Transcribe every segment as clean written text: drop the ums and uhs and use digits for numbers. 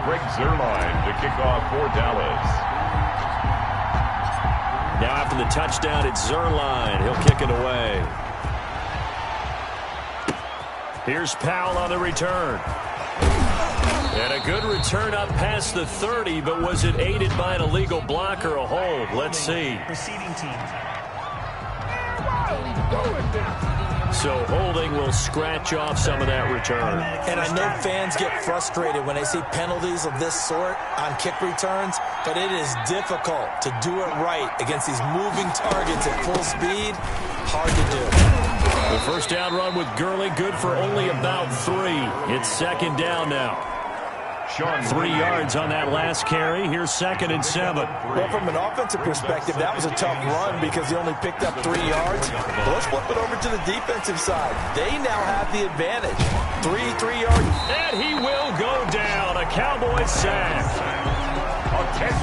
Greg Zuerlein to kick off for Dallas. Now after the touchdown, it's Zuerlein. He'll kick it away. Here's Powell on the return. And a good return up past the 30, but was it aided by an illegal block or a hold? Let's see. So holding will scratch off some of that return. And I know fans get frustrated when they see penalties of this sort on kick returns, but it is difficult to do it right against these moving targets at full speed. Hard to do. The first down run with Gurley, good for only about 3. It's second down now. 3 yards on that last carry. Here's 2nd and 7. Well, from an offensive perspective, that was a tough run because he only picked up 3 yards. But let's flip it over to the defensive side. They now have the advantage. 3-3-yard. And he will go down. A Cowboys sack.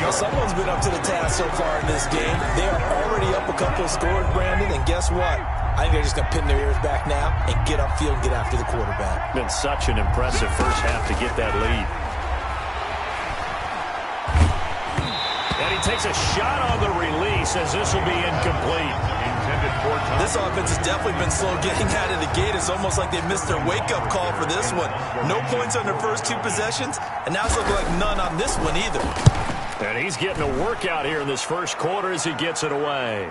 Now, someone's been up to the task so far in this game. They are already up a couple of scores, Brandon, and guess what? I think they're just going to pin their ears back now and get upfield and get after the quarterback. Been such an impressive first half to get that lead. And he takes a shot on the release as this will be incomplete. This offense has definitely been slow getting out of the gate. It's almost like they missed their wake-up call for this one. No points on their first 2 possessions, and now it's looking like none on this one either. And he's getting a workout here in this first quarter as he gets it away.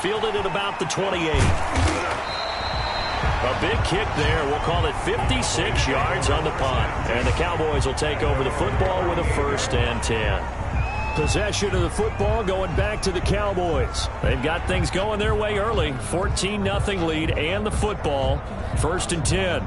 Fielded at about the 28. A big kick there. We'll call it 56 yards on the punt. And the Cowboys will take over the football with a 1st and 10. Possession of the football going back to the Cowboys. They've got things going their way early. 14-0 lead and the football. 1st and 10.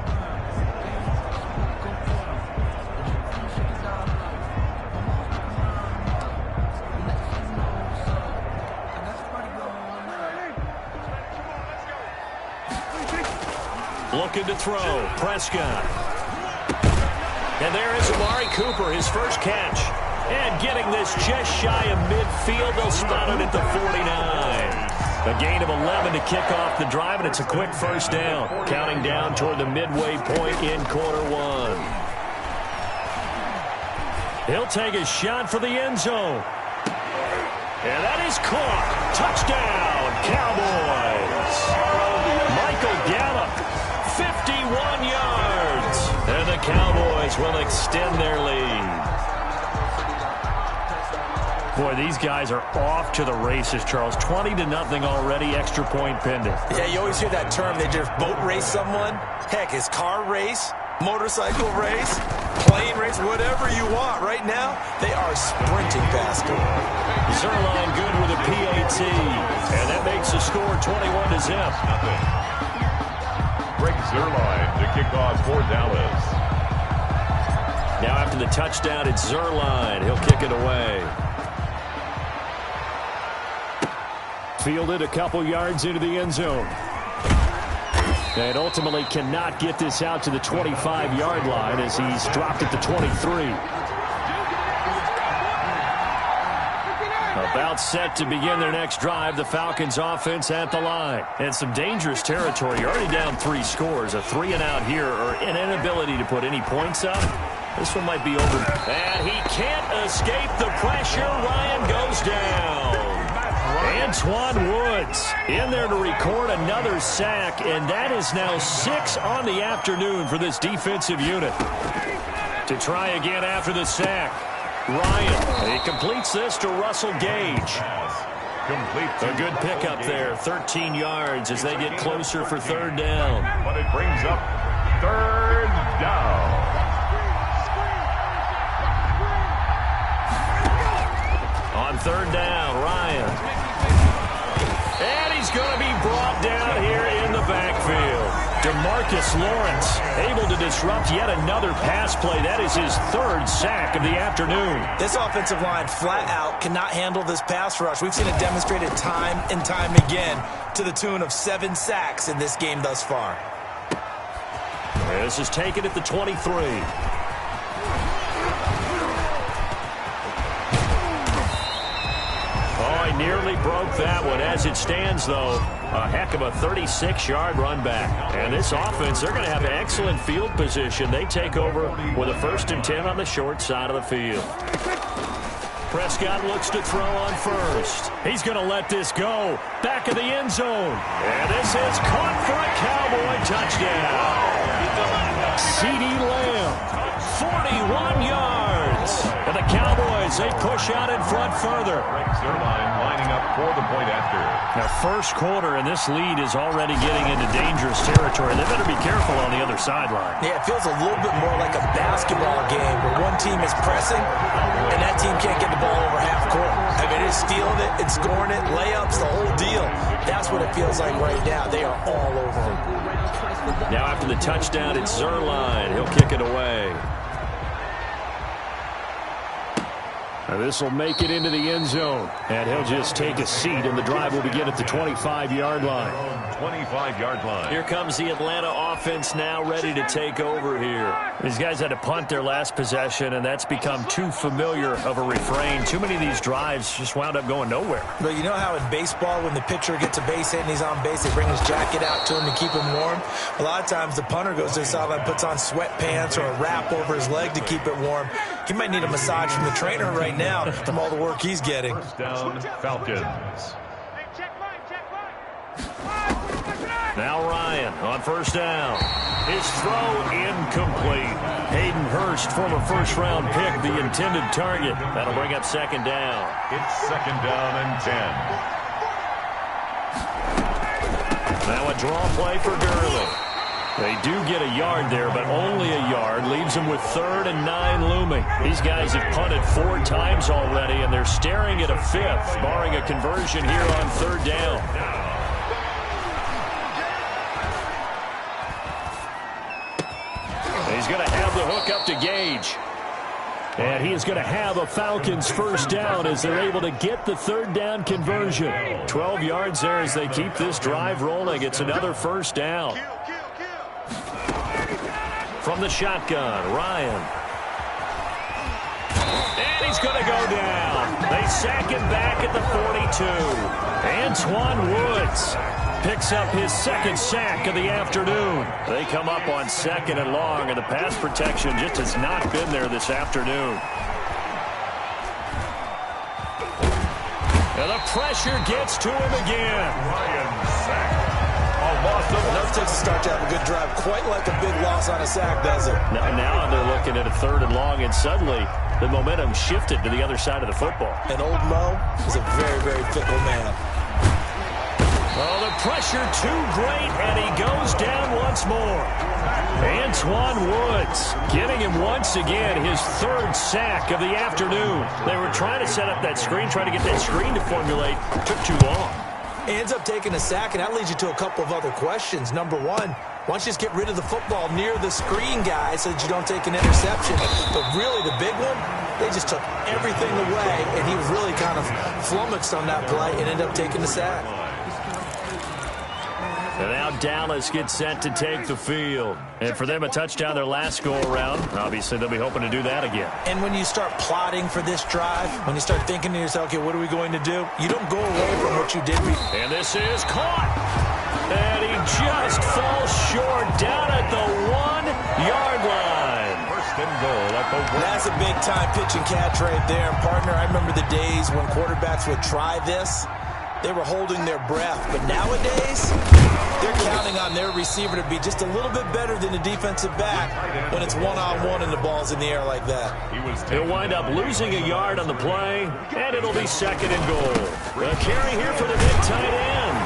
Looking to throw. Prescott. And there is Amari Cooper, his first catch. And getting this just shy of midfield. They'll spot it at the 49. A gain of 11 to kick off the drive, and it's a quick first down. Counting down toward the midway point in quarter 1. He'll take a shot for the end zone. And that is caught. Touchdown, Cowboys. Michael Gallup, 51 yards. And the Cowboys will extend their lead. Boy, these guys are off to the races, Charles. 20-0 already, extra point pending. Yeah, you always hear that term. They just boat race someone. Heck, it's car race, motorcycle race, plane race, whatever you want. Right now, they are sprinting past him. Zuerlein good with a PAT. And that makes the score 21-0. Greg Zuerlein to kick off for Dallas. Now after the touchdown, it's Zuerlein. He'll kick it away. Fielded a couple yards into the end zone. And ultimately cannot get this out to the 25-yard line as he's dropped at the 23. About set to begin their next drive, the Falcons offense at the line. And some dangerous territory. You're already down 3 scores. A 3-and-out here or an inability to put any points up. This one might be over. And he can't escape the pressure. Ryan goes down. Antoine Woods in there to record another sack, and that is now 6 on the afternoon for this defensive unit. To try again after the sack, Ryan, he completes this to Russell Gage. A good pickup there, 13 yards as they get closer for 3rd down. But it brings up 3rd down. On 3rd down, Ryan. And he's going to be brought down here in the backfield. DeMarcus Lawrence able to disrupt yet another pass play. That is his 3rd sack of the afternoon. This offensive line flat out cannot handle this pass rush. We've seen it demonstrated time and time again to the tune of 7 sacks in this game thus far. This is taken at the 23. Oh, he nearly broke that one. As it stands, though, a heck of a 36-yard run back. And this offense, they're going to have excellent field position. They take over with a 1st and 10 on the short side of the field. Prescott looks to throw on first. He's going to let this go. Back of the end zone. And this is caught for a Cowboy touchdown. CeeDee Lamb, 41 yards. And the Cowboys, they push out in front further. Zerline lining up for the point after. Now, first quarter, and this lead is already getting into dangerous territory. They better be careful on the other sideline. Yeah, it feels a little bit more like a basketball game where one team is pressing and that team can't get the ball over half court. I mean, it's stealing it, it's scoring it, layups, the whole deal. That's what it feels like right now. They are all over them. Now after the touchdown, it's Zerline. He'll kick it away. Now this will make it into the end zone. And he'll just take a seat, and the drive will begin at the 25-yard line. 25-yard line. Here comes the Atlanta offense now ready to take over here. These guys had to punt their last possession, and that's become too familiar of a refrain. Too many of these drives just wound up going nowhere. But you know how in baseball, when the pitcher gets a base hit and he's on base, they bring his jacket out to him to keep him warm? A lot of times the punter goes to the sideline, puts on sweatpants or a wrap over his leg to keep it warm. He might need a massage from the trainer right now from all the work he's getting. First down, Falcons. Now Ryan on first down. His throw incomplete. Hayden Hurst, former first-round pick, the intended target. That'll bring up 2nd down. It's 2nd down and 10. Now a draw play for Gurley. They do get a yard there, but only a yard. Leaves them with 3rd and 9 looming. These guys have punted 4 times already, and they're staring at a 5th, barring a conversion here on 3rd down. He's going to have the hook up to Gage. And he is going to have a Falcons first down as they're able to get the 3rd down conversion. 12 yards there as they keep this drive rolling. It's another first down. From the shotgun, Ryan. And he's going to go down. They sack him back at the 42. Antoine Woods picks up his 2nd sack of the afternoon. They come up on 2nd and long, and the pass protection just has not been there this afternoon. And the pressure gets to him again. Ryan sack. Enough takes to start to have a good drive. Quite like a big loss on a sack, does it? Now they're looking at a 3rd and long, and suddenly the momentum shifted to the other side of the football. And old Mo is a very, very fickle man. Oh, the pressure too great, and he goes down once more. Antoine Woods getting him once again, his 3rd sack of the afternoon. They were trying to set up that screen, trying to get that screen to formulate. Took too long. He ends up taking a sack, and that leads you to a couple of other questions. Number one, why don't you just get rid of the football near the screen guy so that you don't take an interception? But really, the big one, they just took everything away, and he was really kind of flummoxed on that play and ended up taking the sack. And now Dallas gets set to take the field. And for them, a touchdown their last go-around. Obviously, they'll be hoping to do that again. And when you start plotting for this drive, when you start thinking to yourself, okay, what are we going to do? You don't go away from what you did before. And this is caught. And he just falls short down at the 1-yard line. First and goal at the 1. That's a big-time pitch and catch right there. And, partner, I remember the days when quarterbacks would try this. They were holding their breath. But nowadays, they're counting on their receiver to be just a little bit better than the defensive back when it's one-on-one and the ball's in the air like that. He'll wind up losing a yard on the play, and it'll be 2nd and goal. A carry here for the big tight end.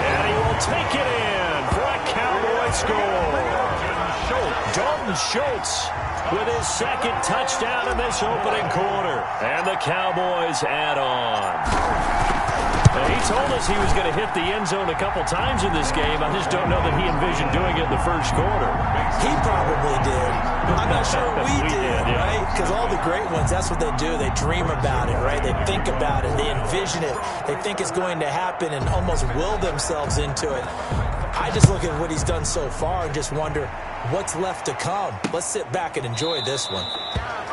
And he will take it in for a Cowboy score. Dalton Schultz with his 2nd touchdown in this opening quarter. And the Cowboys add on. He told us he was going to hit the end zone a couple times in this game. I just don't know that he envisioned doing it in the first quarter. He probably did. I'm not sure we did, yeah. right? Because all the great ones, that's what they do. They dream about it, right? They think about it. They envision it. They think it's going to happen and almost will themselves into it. I just look at what he's done so far and just wonder, What's left to come? Let's sit back and enjoy this one.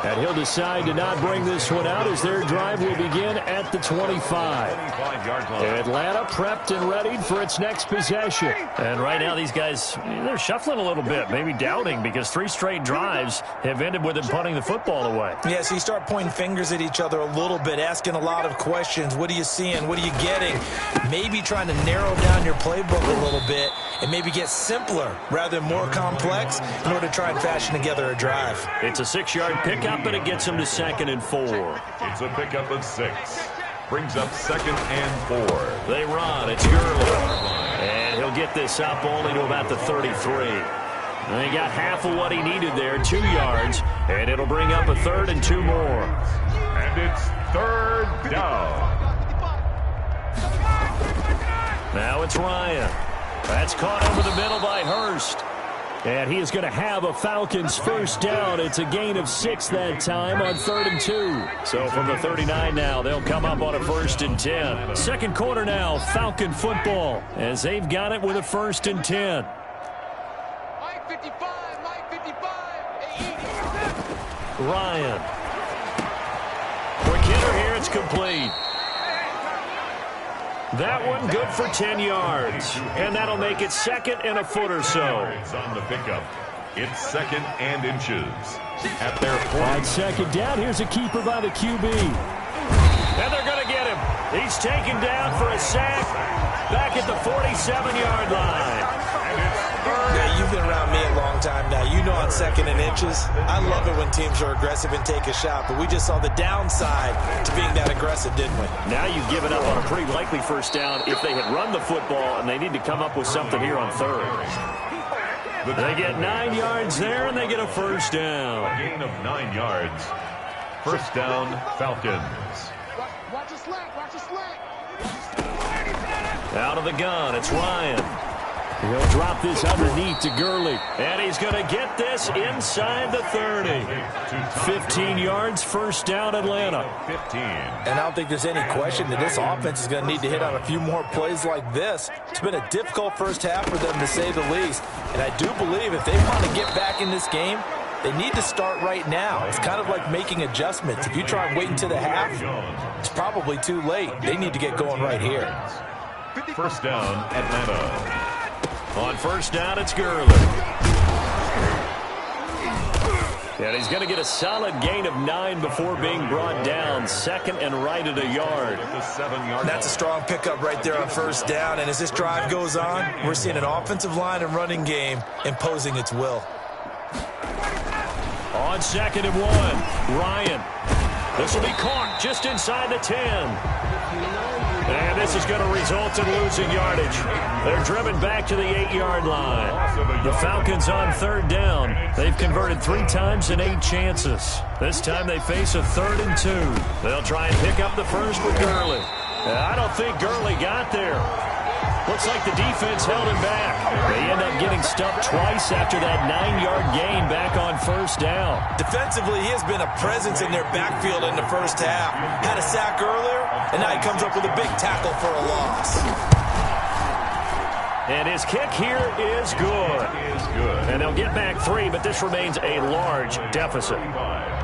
And he'll decide to not bring this one out as their drive will begin at the 25. Atlanta prepped and ready for its next possession. And right now these guys, they're shuffling a little bit, maybe doubting, because 3 straight drives have ended with them punting the football away. Yeah, so you start pointing fingers at each other a little bit, asking a lot of questions. What are you seeing? What are you getting? Maybe trying to narrow down your playbook a little bit and maybe get simpler rather than more complex in order to try and fashion together a drive. It's a 6-yard pickup, and it gets him to 2nd and 4. It's a pickup of 6. Brings up 2nd and 4. They run. It's Gurley. And he'll get this up only to about the 33. And he got half of what he needed there, 2 yards, and it'll bring up a 3rd and 2 more. And it's 3rd down. Now it's Ryan. That's caught over the middle by Hurst. And he is going to have a Falcons first down. It's a gain of 6 that time on 3rd and 2. So from the 39 now, they'll come up on a 1st and 10. Second quarter now, Falcon football, as they've got it with a 1st and 10. Ryan. Quick hitter here, it's complete. That one good for 10 yards. And that'll make it 2nd and a foot or so. It's on the pickup. It's 2nd and inches. At their point. On 2nd down, here's a keeper by the QB. And they're going to get him. He's taken down for a sack back at the 47-yard line. Yeah, you've been around me a long time now. You know on 2nd and inches, I love it when teams are aggressive and take a shot, but we just saw the downside to being that aggressive, didn't we? Now you've given up on a pretty likely first down if they had run the football, and they need to come up with something here on 3rd. They get 9 yards there, and they get a first down. A gain of 9 yards. First down, Falcons. Watch your slant, watch your slant. Out of the gun, it's Ryan. He'll drop this underneath to Gurley. And he's going to get this inside the 30. 15 yards, first down, Atlanta. 15. And I don't think there's any question that this offense is going to need to hit on a few more plays like this. It's been a difficult first half for them, to say the least. And I do believe if they want to get back in this game, they need to start right now. It's kind of like making adjustments. If you try and wait until the half, it's probably too late. They need to get going right here. First down, Atlanta. On first down, it's Gurley. And he's going to get a solid gain of 9 before being brought down. 2nd and right at a yard. That's a strong pickup right there on first down. And as this drive goes on, we're seeing an offensive line and running game imposing its will. On 2nd and 1, Ryan. This will be caught just inside the 10. And this is going to result in losing yardage. They're driven back to the 8-yard line. The Falcons on 3rd down. They've converted 3 times in 8 chances. This time they face a 3rd and 2. They'll try and pick up the first with Gurley. I don't think Gurley got there. Looks like the defense held him back. They end up getting stuffed twice after that 9-yard gain back on first down. Defensively, he has been a presence in their backfield in the first half. Had a sack earlier, and now he comes up with a big tackle for a loss. And his kick here is good. And they'll get back 3, but this remains a large deficit.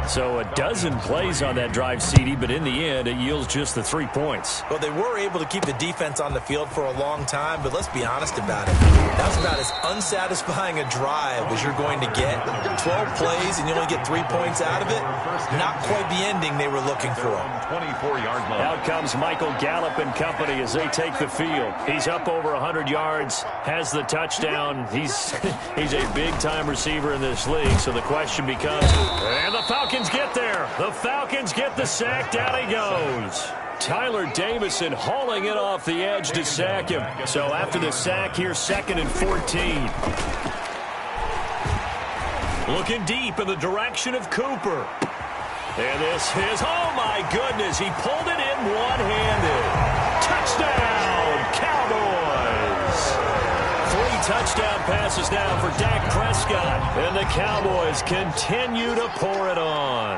So a dozen plays on that drive, CD, but in the end, it yields just the 3 points. Well, they were able to keep the defense on the field for a long time, but let's be honest about it. That was about as unsatisfying a drive as you're going to get. 12 plays and you only get 3 points out of it. Not quite the ending they were looking for. 24-yard line. Out comes Michael Gallup and company as they take the field. He's up over 100 yards, has the touchdown. He's a big-time receiver in this league, so the question becomes, and the Falcons get there. The Falcons get the sack. Down he goes. Tyler Davison hauling it off the edge to sack him. So after the sack, here's 2nd and 14. Looking deep in the direction of Cooper. And this is, oh my goodness, he pulled it in one-handed. Touchdown, Cowboys. 3 touchdown passes now for Dak Prescott. And the Cowboys continue to pour it on.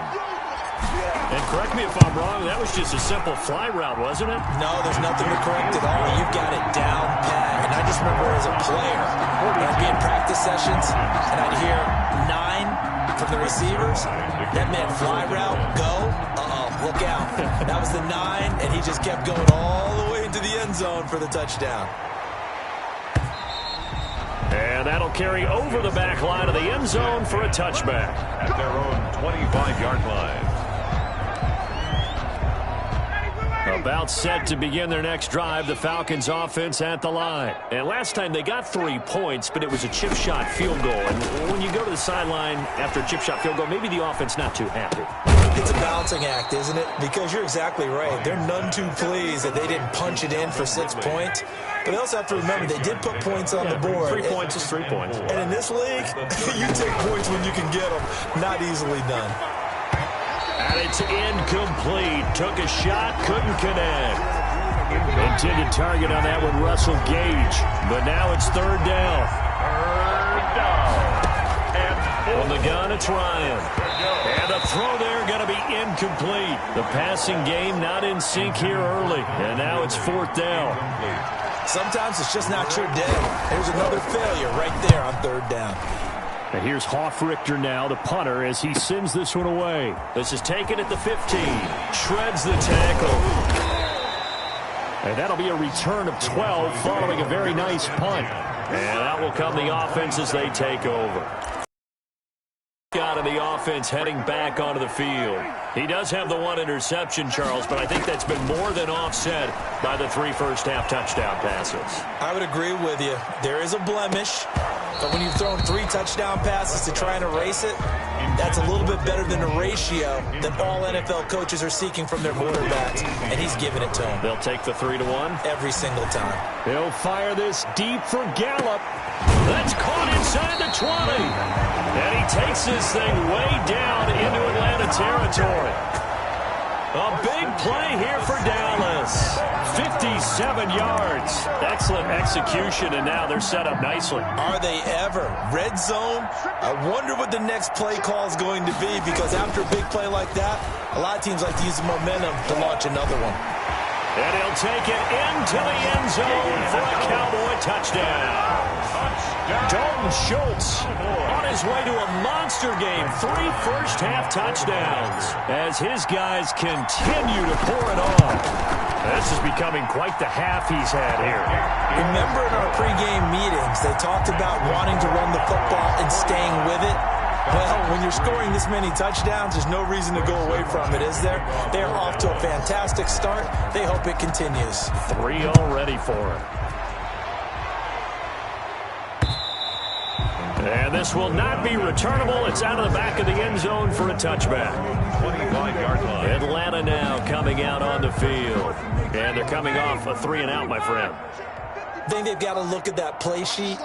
And correct me if I'm wrong, that was just a simple fly route, wasn't it? No, there's nothing to correct at all. You've got it down pat. And I just remember as a player, when I'd be in practice sessions, and I'd hear 9 from the receivers. That meant fly route, go. Look out. That was the 9, and he just kept going all the way into the end zone for the touchdown. And that'll carry over the back line of the end zone for a touchback. At their own 25-yard line. About set to begin their next drive, the Falcons offense at the line. And last time they got 3 points, but it was a chip shot field goal. And when you go to the sideline after a chip shot field goal, maybe the offense not too happy. It's a balancing act, isn't it? Because you're exactly right. They're none too pleased that they didn't punch it in for 6 points. But they also have to remember they did put points on the board. 3 points is 3 points. And in this league, you take points when you can get them. Not easily done. And it's incomplete. Took a shot, couldn't connect. Intended target on that one, Russell Gage. But now it's third down. On the gun, it's Ryan. And the throw there going to be incomplete. The passing game not in sync here early. And now it's fourth down. Sometimes it's just not your day. There's another failure right there on third down. And here's Hoffrichter now, the punter, as he sends this one away. This is taken at the 15. Shreds the tackle. And that'll be a return of 12 following a very nice punt. And that will come the offense as they take over. Out of the offense heading back onto the field. He does have the 1 interception, Charles, but I think that's been more than offset by the 3 first-half touchdown passes. I would agree with you. There is a blemish, but when you've thrown 3 touchdown passes to try and erase it, that's a little bit better than a ratio that all NFL coaches are seeking from their quarterbacks, and he's giving it to them. They'll take the 3-1. Every single time. He'll fire this deep for Gallup. That's caught inside the 20. And he takes this thing way down into Atlanta territory. A big play here for Dallas. 57 yards. Excellent execution, and now they're set up nicely. Are they ever? Red zone? I wonder what the next play call is going to be, because after a big play like that, a lot of teams like to use the momentum to launch another one. And he'll take it into the end zone for a Cowboy touchdown. Dalton Schultz on his way to a monster game. 3 first-half touchdowns as his guys continue to pour it on. This is becoming quite the half he's had here. Remember in our pregame meetings, they talked about wanting to run the football and staying with it. Well, when you're scoring this many touchdowns, there's no reason to go away from it, is there? They're off to a fantastic start. They hope it continues. 3 already for him. And this will not be returnable. It's out of the back of the end zone for a touchback. 25-yard line. Atlanta now coming out on the field. And they're coming off a 3-and-out, my friend. I think they've got to look at that play sheet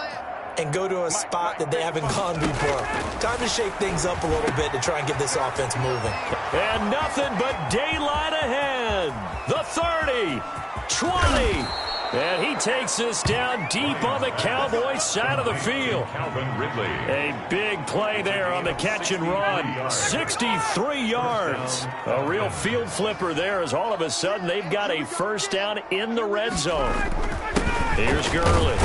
and go to a spot that they haven't gone before. Time to shake things up a little bit to try and get this offense moving. And nothing but daylight ahead. The 30, 20. And he takes this down deep on the Cowboys side of the field. Calvin Ridley. A big play there on the catch and run. 63 yards. A real field flipper there, as all of a sudden they've got a first down in the red zone. Here's Gurley.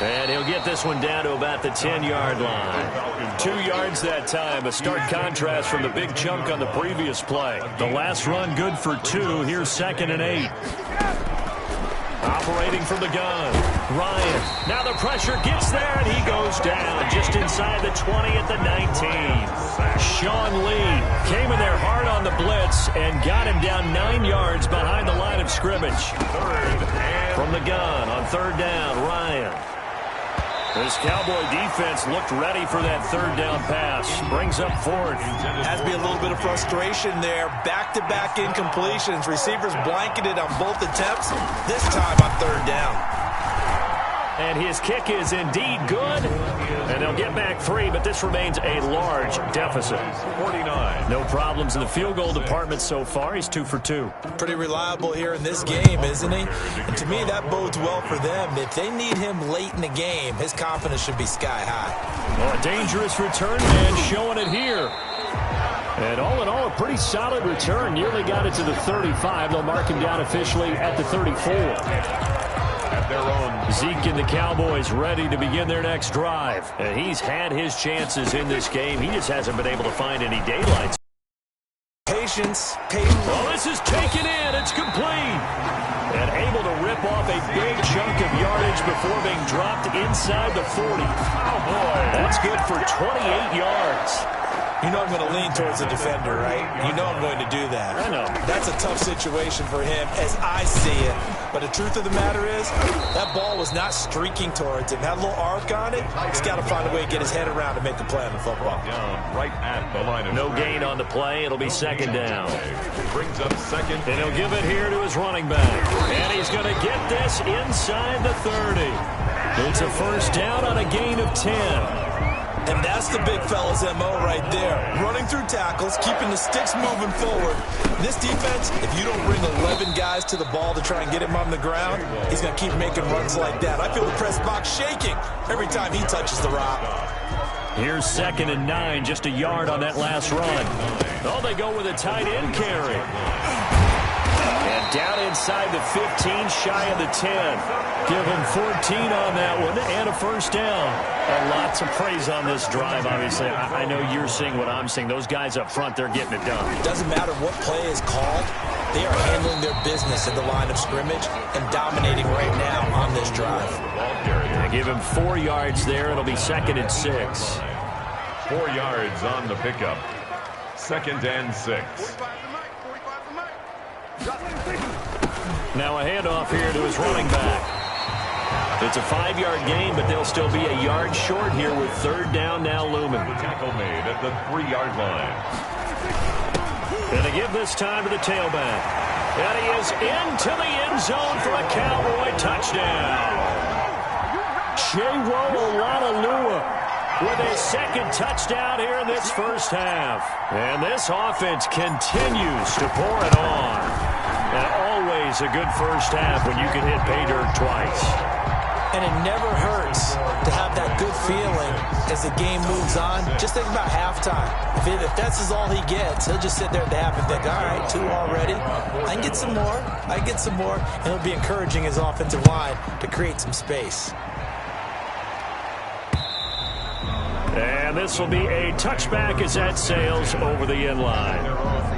And he'll get this one down to about the 10-yard line. 2 yards that time. A stark contrast from the big chunk on the previous play. The last run good for 2. Here's 2nd and 8. Operating from the gun. Ryan. Now the pressure gets there, and he goes down just inside the 20 at the 19. Sean Lee came in there hard on the blitz and got him down 9 yards behind the line of scrimmage. From the gun on third down, Ryan. This Cowboy defense looked ready for that third down pass. Brings up fourth. Has to be a little bit of frustration there. Back-to-back incompletions. Receivers blanketed on both attempts. This time on third down. And his kick is indeed good. And they'll get back 3, but this remains a large deficit. 49. No problems in the field goal department so far. He's 2 for 2. Pretty reliable here in this game, isn't he? And to me, that bodes well for them. If they need him late in the game, his confidence should be sky high. Well, a dangerous return man showing it here. And all in all, a pretty solid return. Nearly got it to the 35. They'll mark him down officially at the 34. At their own. Zeke and the Cowboys ready to begin their next drive. And he's had his chances in this game. He just hasn't been able to find any daylight. Patience. Well, this is taken in. It's complete. And able to rip off a big chunk of yardage before being dropped inside the 40. Oh, boy. That's good for 28 yards. You know I'm going to lean towards the defender, right? You know I'm going to do that. I know. That's a tough situation for him as I see it. But the truth of the matter is, that ball was not streaking towards him. Had a little arc on it. He's got to find a way to get his head around to make the play on the football. Down right at the line of No gain on the play. It'll be second down. Brings up second. And he'll give it here to his running back. And he's going to get this inside the 30. It's a first down on a gain of 10. And that's the big fella's MO right there. Running through tackles, keeping the sticks moving forward. This defense, if you don't bring 11 guys to the ball to try and get him on the ground, he's going to keep making runs like that. I feel the press box shaking every time he touches the rock. Here's 2nd and 9, just a yard on that last run. Oh, they go with a tight end carry. And down inside the 15, shy of the 10. Give him 14 on that one and a first down. Lots of praise on this drive, obviously. I know you're seeing what I'm seeing. Those guys up front, they're getting it done. It doesn't matter what play is called. They are handling their business at the line of scrimmage and dominating right now on this drive. They give him 4 yards there. It'll be 2nd and 6. 4 yards on the pickup. 2nd and 6. Now a handoff here to his running back. It's a 5-yard gain, but they'll still be a yard short here with 3rd down now looming. Tackle made at the 3-yard line. And they give this time to the tailback. And he is into the end zone for a Cowboy touchdown. Chewo Olalolua with his 2nd touchdown here in this first half. And this offense continues to pour it on. And always a good first half when you can hit pay dirt twice. And it never hurts to have that good feeling as the game moves on. Just think about halftime. If that's all he gets, he'll just sit there at the half and think, all right, 2 already. I can get some more. I can get some more. And he'll be encouraging his offensive line to create some space. And this will be a touchback as that sails over the end line.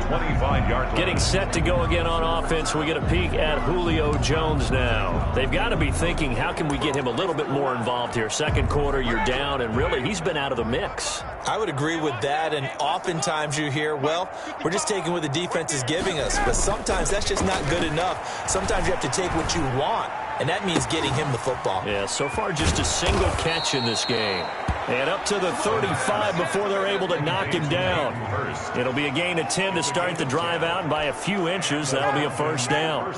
25-yard. Getting set to go again on offense. We get a peek at Julio Jones now. They've got to be thinking, how can we get him a little bit more involved here? Second quarter, you're down, and really, he's been out of the mix. I would agree with that, and oftentimes you hear, well, we're just taking what the defense is giving us. But sometimes that's just not good enough. Sometimes you have to take what you want, and that means getting him the football. Yeah, so far just a single catch in this game. And up to the 35 before they're able to knock him down. It'll be a gain of 10 to start the drive out, and by a few inches, that'll be a first down.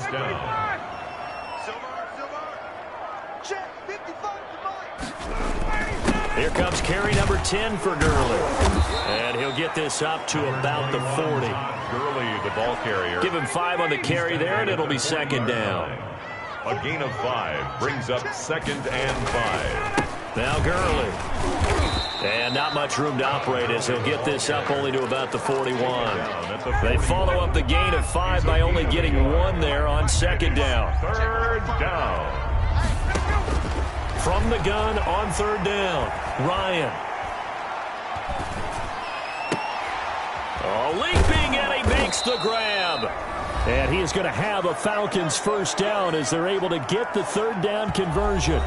Here comes carry number 10 for Gurley. And he'll get this up to about the 40. Gurley, the ball carrier. Give him 5 on the carry there, and it'll be second down. A gain of 5 brings up 2nd and 5. Now Gurley. And not much room to operate as he'll get this up only to about the 41. They follow up the gain of 5 by only getting 1 there on second down. 3rd down. From the gun on 3rd down, Ryan. Oh, leaping, and he makes the grab. And he is going to have a Falcons first down as they're able to get the 3rd down conversion.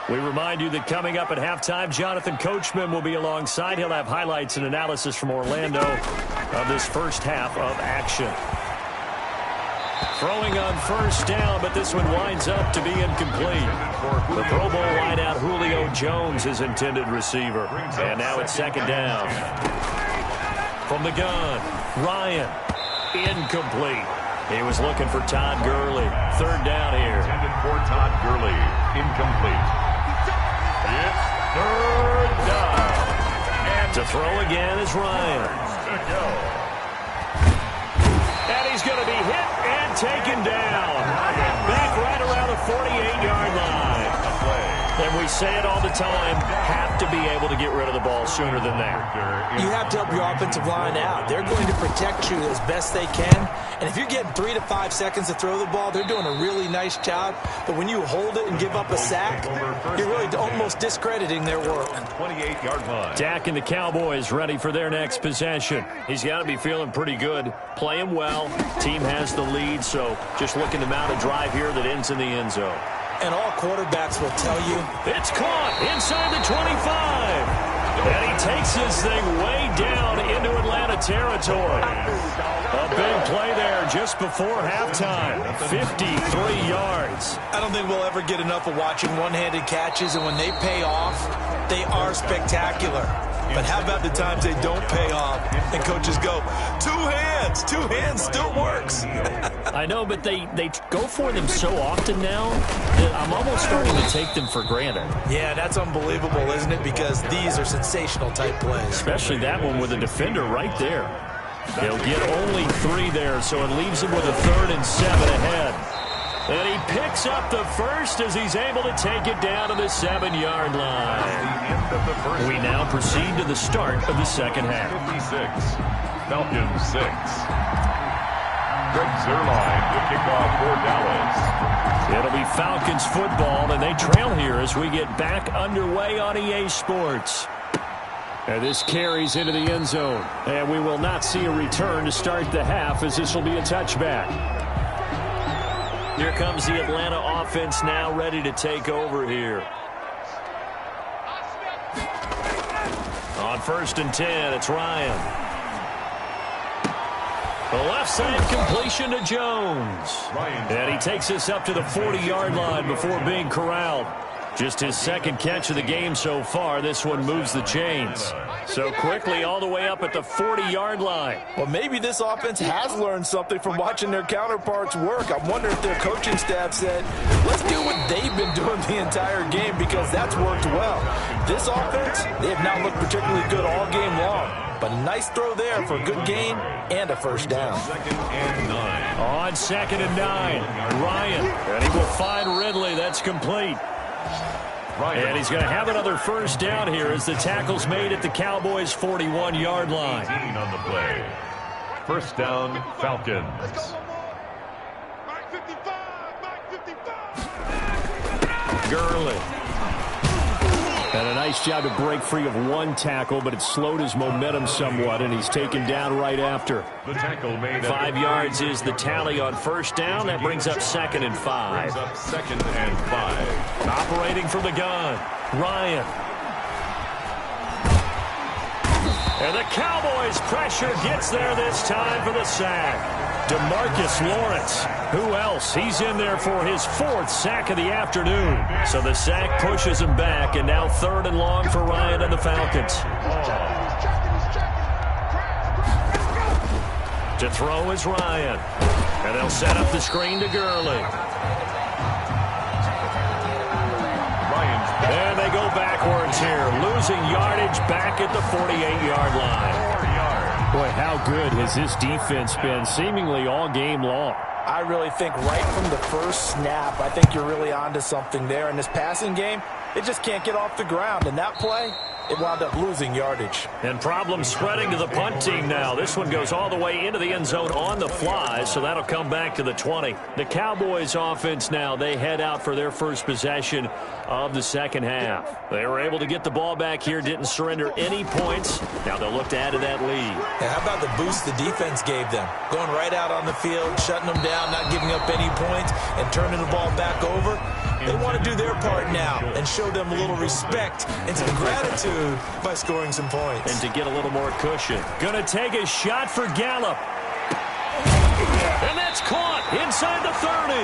We remind you that coming up at halftime, Jonathan Coachman will be alongside. He'll have highlights and analysis from Orlando of this first half of action. Throwing on first down, but this one winds up to be incomplete. The Pro Bowl wideout Julio Jones, his intended receiver. And now it's second down. From the gun, Ryan. Incomplete. He was looking for Todd Gurley. 3rd down here. Intended for Todd Gurley. Incomplete. It's 3rd down. And to throw again is Ryan. To go. And he's going to be hit and taken down. Back right around the 48-yard line. And we say it all the time, have to be able to get rid of the ball sooner than that. You have to help your offensive line out. They're going to protect you as best they can. And if you're getting 3 to 5 seconds to throw the ball, they're doing a really nice job. But when you hold it and give up a sack, you're really almost discrediting their work. 28-yard line. Dak and the Cowboys ready for their next possession. He's got to be feeling pretty good. Playing well. Team has the lead, so just looking to mount a drive here that ends in the end zone. And all quarterbacks will tell you. It's caught inside the 25. And he takes this thing way down into Atlanta territory. A big play there just before halftime. 53 yards. I don't think we'll ever get enough of watching one-handed catches, and when they pay off, they are spectacular. But how about the times they don't pay off and coaches go, two hands still works. I know, but they go for them so often now that I'm almost starting to take them for granted. Yeah, that's unbelievable, isn't it? Because these are sensational type plays. Especially that one with a defender right there. They'll get only 3 there, so it leaves him with a 3rd and 7 ahead. And he picks up the first as he's able to take it down to the 7-yard line. We now proceed to the start of the second half. 56. Falcons 6. Greg Zuerlein to kick off for Dallas. It'll be Falcons football, and they trail here as we get back underway on EA Sports. And this carries into the end zone. And we will not see a return to start the half, as this will be a touchback. Here comes the Atlanta offense now ready to take over here. On 1st and 10, it's Ryan. The left side completion to Jones. And he takes this up to the 40-yard line before being corralled. Just his second catch of the game so far. This one moves the chains. So quickly all the way up at the 40-yard line. Well, maybe this offense has learned something from watching their counterparts work. I'm wondering if their coaching staff said, let's do what they've been doing the entire game, because that's worked well. This offense, they have not looked particularly good all game long. But a nice throw there for a good gain and a first down. 2nd and 9. On 2nd and 9, Ryan. And he will find Ridley. That's complete. And he's going to have another first down here as the tackle's made at the Cowboys' 41-yard line. 18 on the play. First down, Falcons. Gurley. And a nice job to break free of one tackle, but it slowed his momentum somewhat, and he's taken down right after. The tackle made 5 yards is the tally on first down. That brings up 2nd and 5. Brings up 2nd and 5. Operating from the gun, Ryan. And the Cowboys' pressure gets there this time for the sack. DeMarcus Lawrence. Who else? He's in there for his 4th sack of the afternoon. So the sack pushes him back, and now 3rd and long for Ryan and the Falcons. To throw is Ryan. And they'll set up the screen to Gurley. And they go backwards here, losing yardage back at the 48-yard line. Boy, how good has this defense been seemingly all game long? I really think right from the first snap, I think you're really onto something there. In this passing game, it just can't get off the ground. And that play, it wound up losing yardage. And problems spreading to the punt team now. This one goes all the way into the end zone on the fly, so that'll come back to the 20. The Cowboys offense now, they head out for their first possession of the second half. They were able to get the ball back here, didn't surrender any points. Now they'll look to add to that lead. Yeah, how about the boost the defense gave them? Going right out on the field, shutting them down, not giving up any points, and turning the ball back over. They want to do their part now and show them a little respect and some gratitude by scoring some points. And to get a little more cushion. Gonna take a shot for Gallup. And that's caught inside the 30.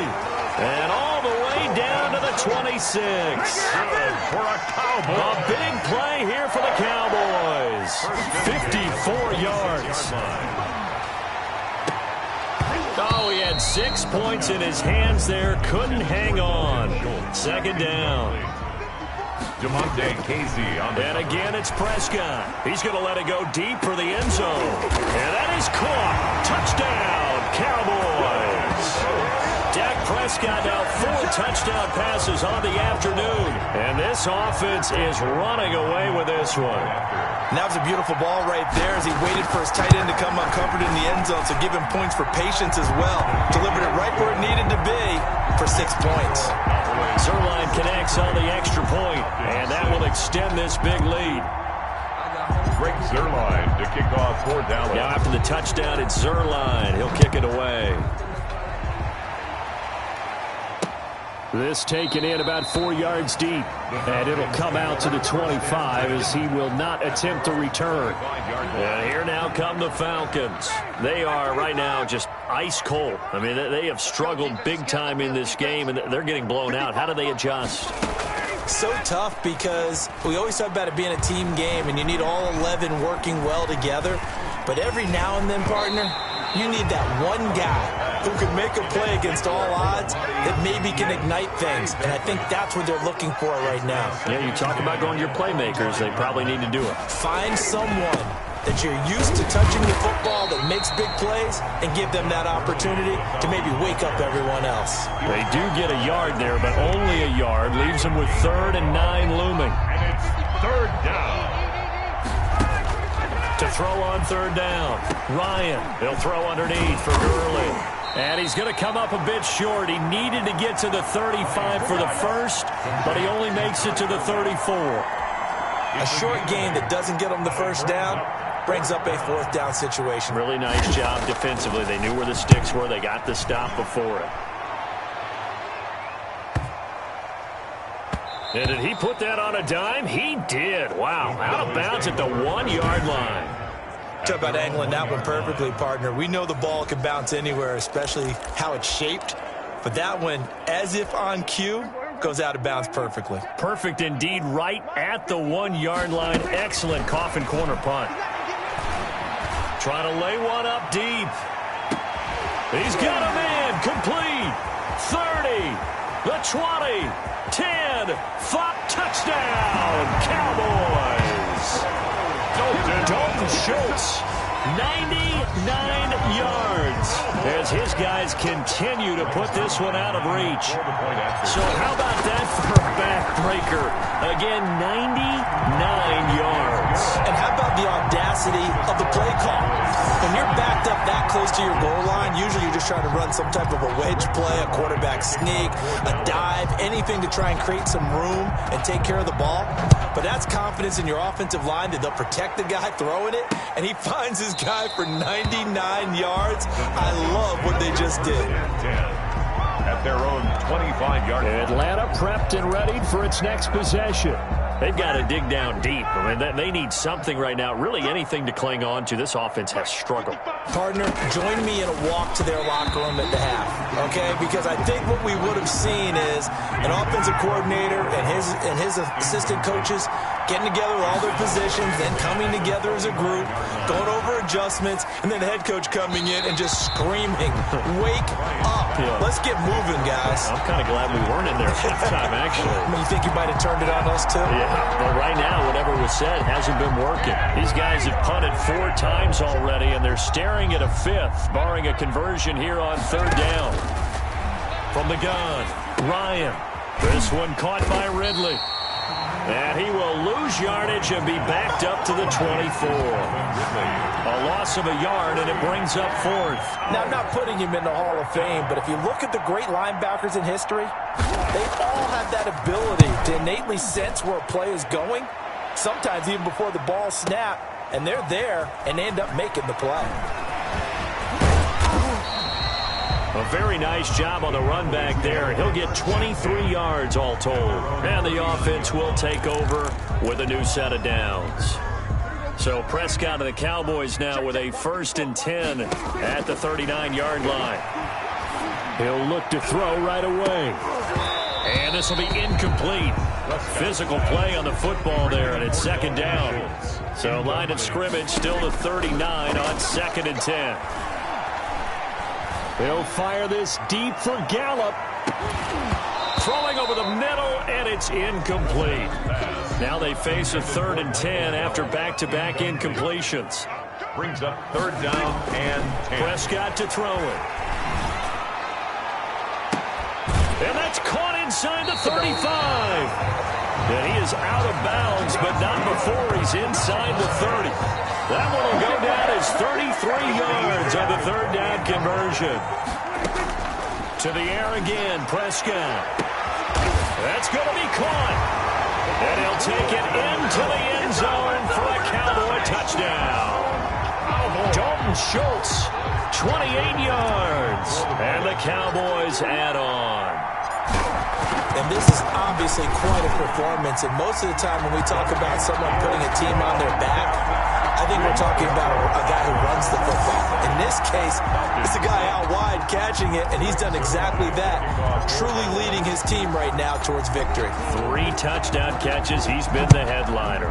And all the way down to the 26. For a Cowboy. A big play here for the Cowboys. 54 yards. Oh, he had 6 points in his hands there. Couldn't hang on. Second down. Jamonte Casey on the And again, it's Prescott. He's going to let it go deep for the end zone. And that is caught. Touchdown, Cowboys. Dak Prescott now 4 touchdown passes on the afternoon. And this offense is running away with this one. And that was a beautiful ball right there as he waited for his tight end to come uncovered in the end zone, so give him points for patience as well. Delivered it right where it needed to be for 6 points. Zerline connects on the extra point, and that will extend this big lead. Greg Zerline to kick off for Dallas. Now after the touchdown, it's Zerline. He'll kick it away. This taken in about 4 yards deep, and it'll come out to the 25 as he will not attempt to return. And here now come the Falcons. They are right now just ice cold. I mean, they have struggled big time in this game, and they're getting blown out. How do they adjust? So tough because we always talk about it being a team game, and you need all 11 working well together. But every now and then, partner, you need that one guy who can make a play against all odds that maybe can ignite things. And I think that's what they're looking for right now. Yeah, you talk about going to your playmakers. They probably need to do it. Find someone that you're used to touching the football that makes big plays and give them that opportunity to maybe wake up everyone else. They do get a yard there, but only a yard. Leaves them with 3rd and 9 looming. And it's 3rd down. To throw on 3rd down, Ryan. He'll throw underneath for Gurley. And he's going to come up a bit short. He needed to get to the 35 for the first, but he only makes it to the 34. A short gain that doesn't get him the first down brings up a 4th down situation. Really nice job defensively. They knew where the sticks were. They got the stop before it. And did he put that on a dime? He did. Wow. Out of bounds at the 1-yard line. Talk about angling that one perfectly, partner. We know the ball can bounce anywhere, especially how it's shaped. But that one, as if on cue, goes out of bounds perfectly. Perfect indeed, right at the 1-yard line. Excellent coffin corner punt. Trying to lay one up deep. He's got him in. Complete. 30. The 20. 10. 5. Touchdown. Cowboys. Dalton Schultz. 99 yards as his guys continue to put this one out of reach. So how about that for a backbreaker? Again, 99 yards. And how about the audacity of the play call? When you're backed up that close to your goal line, usually you're just trying to run some type of a wedge play, a quarterback sneak, a dive, anything to try and create some room and take care of the ball. But that's confidence in your offensive line that they'll protect the guy throwing it, and he finds his guy for 99 yards. I love what they just did. At their own 25-yard line. Atlanta prepped and ready for its next possession. They've got to dig down deep. I mean, they need something right now, really anything to cling on to. This offense has struggled. Partner, join me in a walk to their locker room at the half, okay? Because I think what we would have seen is an offensive coordinator and his assistant coaches getting together with all their positions, then coming together as a group, going over adjustments, and then the head coach coming in and just screaming, wake up. Yeah. Let's get moving, guys. I'm kind of glad we weren't in there at halftime, actually. You think you might have turned it on us, too? Yeah, but right now, whatever was said hasn't been working. These guys have punted 4 times already, and they're staring at a 5th, barring a conversion here on 3rd down. From the gun, Ryan. This one caught by Ridley. And he will lose yardage and be backed up to the 24. A loss of a yard, and it brings up 4th. Now, I'm not putting him in the Hall of Fame, but if you look at the great linebackers in history, they all have that ability to innately sense where a play is going, sometimes even before the ball snaps, and they're there and they end up making the play. A very nice job on the run back there. He'll get 23 yards all told. And the offense will take over with a new set of downs. So Prescott and the Cowboys now with a 1st and 10 at the 39-yard line. He'll look to throw right away. And this will be incomplete. Physical play on the football there, and it's 2nd down. So line of scrimmage still to 39 on 2nd and 10. He'll fire this deep for Gallup. Throwing over the middle, and it's incomplete. Now they face a 3rd and 10 after back-to-back incompletions. Brings up 3rd down and 10. Prescott to throw it. And that's caught inside the 35. And he is out of bounds, but not before he's inside the 30. That one will go down as 33 yards on the third down conversion. To the air again, Prescott. That's going to be caught. And he'll take it into the end zone for a Cowboy touchdown. Dalton Schultz, 28 yards. And the Cowboys add on. And this is obviously quite a performance. And most of the time when we talk about someone putting a team on their back, I think we're talking about a guy who runs the football. In this case, it's a guy out wide catching it, and he's done exactly that, truly leading his team right now towards victory. 3 touchdown catches. He's been the headliner.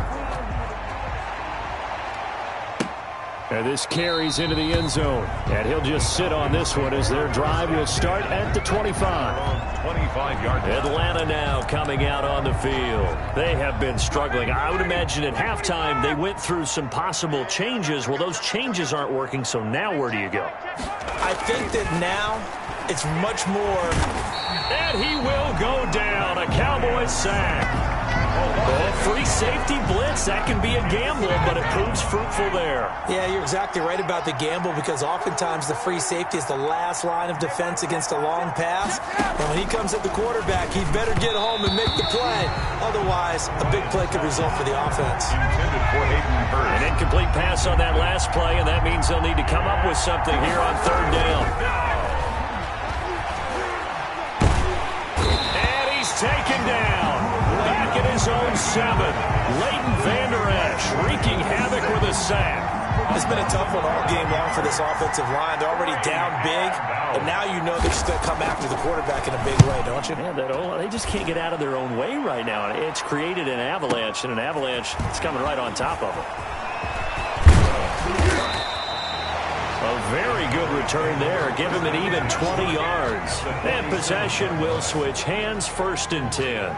And this carries into the end zone. And he'll just sit on this one as their drive will start at the 25. 25-yard line. Atlanta now coming out on the field. They have been struggling. I would imagine at halftime they went through some possible changes. Well, those changes aren't working, so now where do you go? I think that now it's much more. And he will go down. A Cowboys sack. Free safety blitz, that can be a gamble, but it proves fruitful there. Yeah, you're exactly right about the gamble because oftentimes the free safety is the last line of defense against a long pass. And when he comes at the quarterback, he better get home and make the play. Otherwise, a big play could result for the offense. An incomplete pass on that last play, and that means they'll need to come up with something here on third down. And he's taken down. Back at his own 7. Leighton Vander Esch wreaking havoc with a sack. It's been a tough one all game long for this offensive line. They're already down big, and now you know they're just going to come after the quarterback in a big way, don't you? Yeah, they just can't get out of their own way right now. It's created an avalanche, and an avalanche is coming right on top of them. A very good return there. Give him an even 20 yards. And possession will switch hands, 1st and 10.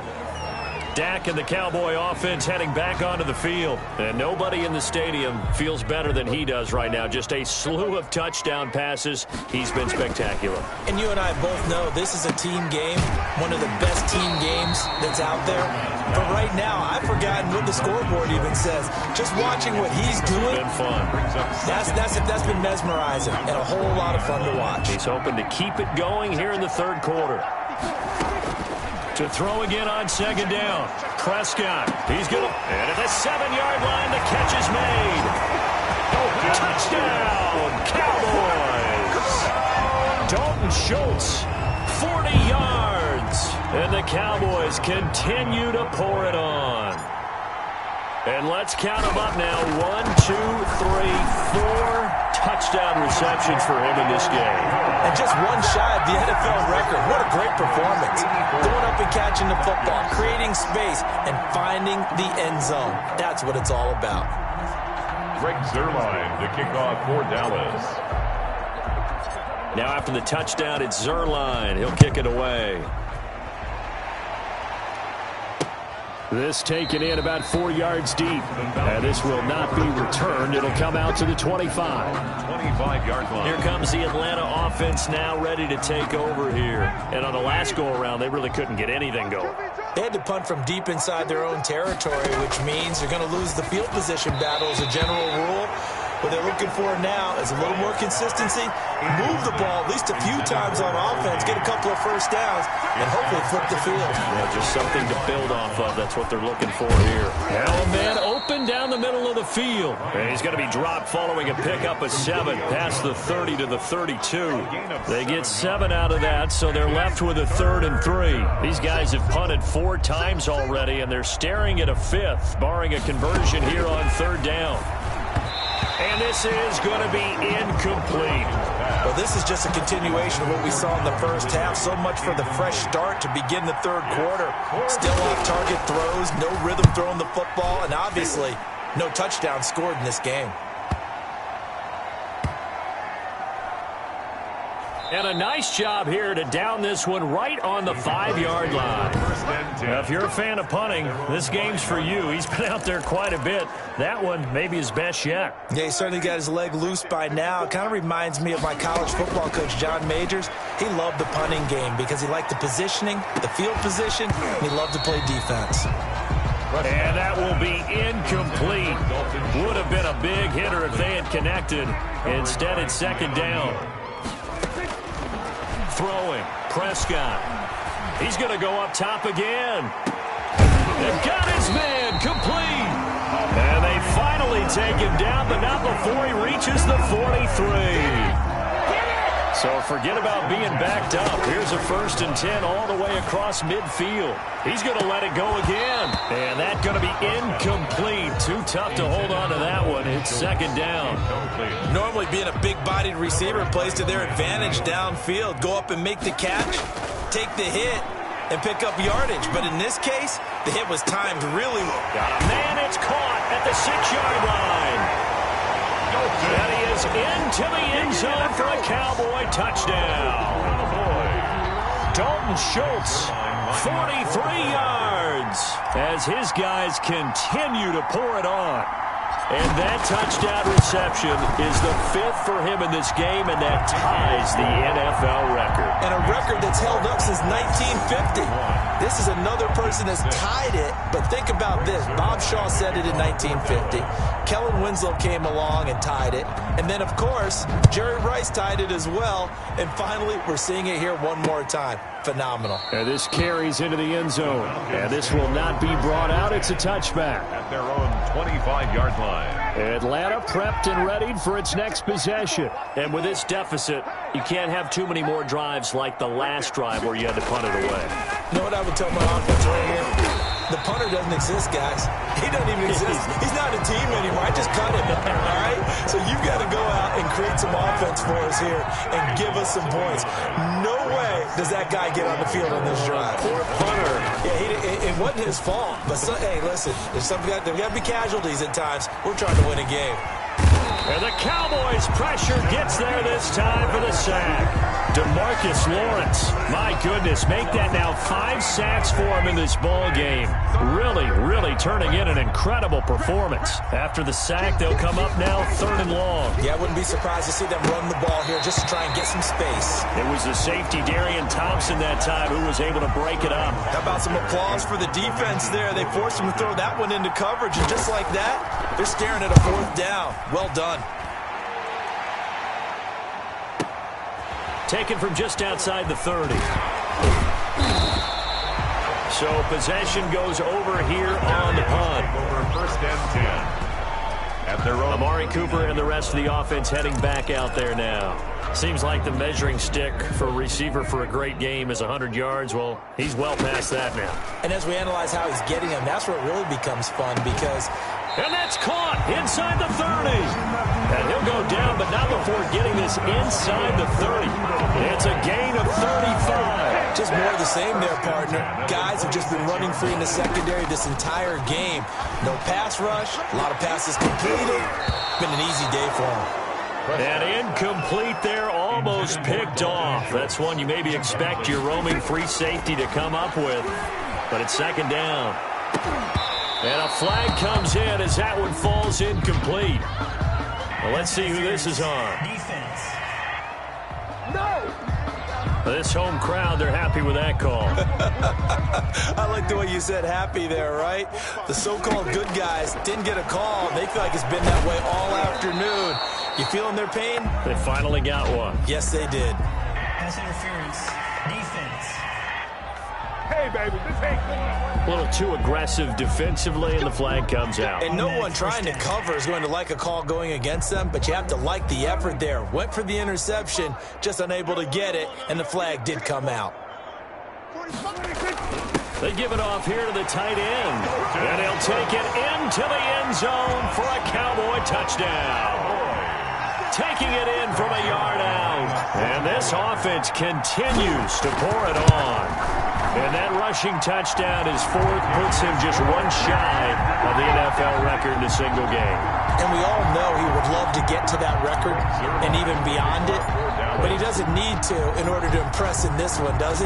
Dak and the Cowboy offense heading back onto the field. And nobody in the stadium feels better than he does right now. Just a slew of touchdown passes. He's been spectacular. And you and I both know this is a team game, one of the best team games that's out there. But right now, I've forgotten what the scoreboard even says. Just watching what he's doing. It's been fun. That's been mesmerizing and a whole lot of fun to watch. He's hoping to keep it going here in the third quarter. To throw again on 2nd down. Prescott. He's going to. And at the 7-yard line, the catch is made. Touchdown, Cowboys. Dalton Schultz, 40 yards. And the Cowboys continue to pour it on. And let's count them up now. 1, 2, 3, 4 touchdown receptions for him in this game. And just one shy of the NFL record. What a great performance. Going up and catching the football, creating space, and finding the end zone. That's what it's all about. Greg Zuerlein to kick off for Dallas. Now after the touchdown, it's Zuerlein. He'll kick it away. This taken in about 4 yards deep. And this will not be returned. It'll come out to the 25. 25-yard line. Here comes the Atlanta offense now ready to take over here. And on the last go-around, they really couldn't get anything going. They had to punt from deep inside their own territory, which means they're going to lose the field position battle as a general rule. What they're looking for now is a little more consistency, move the ball at least a few times on offense, get a couple of first downs, and hopefully flip the field. Yeah, just something to build off of. That's what they're looking for here. Now a man open down the middle of the field. And he's going to be dropped following a pickup of 7 past the 30 to the 32. They get 7 out of that, so they're left with a 3rd and 3. These guys have punted 4 times already, and they're staring at a 5th, barring a conversion here on 3rd down. And this is going to be incomplete. Well, this is just a continuation of what we saw in the first half. So much for the fresh start to begin the third quarter. Still off-target throws, no rhythm throwing the football, and obviously no touchdown scored in this game. And a nice job here to down this one right on the 5-yard line. Now, if you're a fan of punting, this game's for you. He's been out there quite a bit. That one maybe his best yet. Yeah, he certainly got his leg loose by now. It kind of reminds me of my college football coach, John Majors. He loved the punting game because he liked the positioning, the field position, and he loved to play defense. And that will be incomplete. Would have been a big hitter if they had connected. Instead, it's second down. Throwing, Prescott. He's going to go up top again. They've got his man complete. And they finally take him down, but not before he reaches the 43. So forget about being backed up. Here's a 1st and 10 all the way across midfield. He's going to let it go again. And that's going to be incomplete. Too tough to hold on to that one. It's second down. Normally being a big-bodied receiver plays to their advantage downfield. Go up and make the catch, take the hit, and pick up yardage. But in this case, the hit was timed really well. Got a man. It's caught at the 6-yard line. And he is into the end zone for a Cowboy touchdown. Dalton Schultz, 43 yards, as his guys continue to pour it on. And that touchdown reception is the 5th for him in this game, and that ties the NFL record. And a record that's held up since 1950. This is another person that's tied it, but think about this. Bob Shaw said it in 1950. Kellen Winslow came along and tied it. And then, of course, Jerry Rice tied it as well. And finally, we're seeing it here one more time. Phenomenal. And this carries into the end zone. And this will not be brought out. It's a touchback. At their own 25-yard line. Atlanta prepped and readied for its next possession. And with this deficit, you can't have too many more drives like the last drive where you had to punt it away. You know what I would tell my offense right here? The punter doesn't exist, guys. He doesn't even exist. He's not a team anymore. I just cut him, all right? So you've got to go out and create some offense for us here and give us some points. No way does that guy get on the field on this drive. Poor punter. Yeah, it wasn't his fault. But, hey, listen, there's got to be casualties at times. We're trying to win a game. And the Cowboys' pressure gets there this time for the sack. DeMarcus Lawrence, my goodness, make that now 5 sacks for him in this ball game. Really turning in an incredible performance. After the sack, they'll come up now 3rd and long. Yeah, I wouldn't be surprised to see them run the ball here just to try and get some space. It was the safety, Darian Thompson, that time who was able to break it up. How about some applause for the defense there? They forced him to throw that one into coverage, and just like that, they're staring at a 4th down. Well done. Taken from just outside the 30. So possession goes over here on the punt. Over 1st and 10. At their own. Amari Cooper and the rest of the offense heading back out there now. Seems like the measuring stick for a receiver for a great game is 100 yards. Well, he's well past that now. And as we analyze how he's getting them, that's where it really becomes fun because... And that's caught inside the 30. And he'll go down, but not before getting this inside the 30. It's a gain of 35. Just more of the same there, partner. Guys have just been running free in the secondary this entire game. No pass rush, a lot of passes completed. Been an easy day for him. And incomplete there, almost picked off. That's one you maybe expect your roaming free safety to come up with. But it's second down. And a flag comes in as that one falls incomplete. Well, let's see who this is on. Defense. No! This home crowd, they're happy with that call. I like the way you said happy there, right? The so-called good guys didn't get a call. They feel like it's been that way all afternoon. You feeling their pain? They finally got one. Yes, they did. Pass interference. Defense. Hey, baby, this ain't going. A little too aggressive defensively, and the flag comes out. And no one trying to cover is going to like a call going against them, but you have to like the effort there. Went for the interception, just unable to get it, and the flag did come out. They give it off here to the tight end. And he'll take it into the end zone for a Cowboy touchdown. Taking it in from a yard out. And this offense continues to pour it on. And that rushing touchdown is 4th, puts him just one shy of the NFL record in a single game. And we all know he would love to get to that record and even beyond it. but he doesn't need to in order to impress in this one, does he?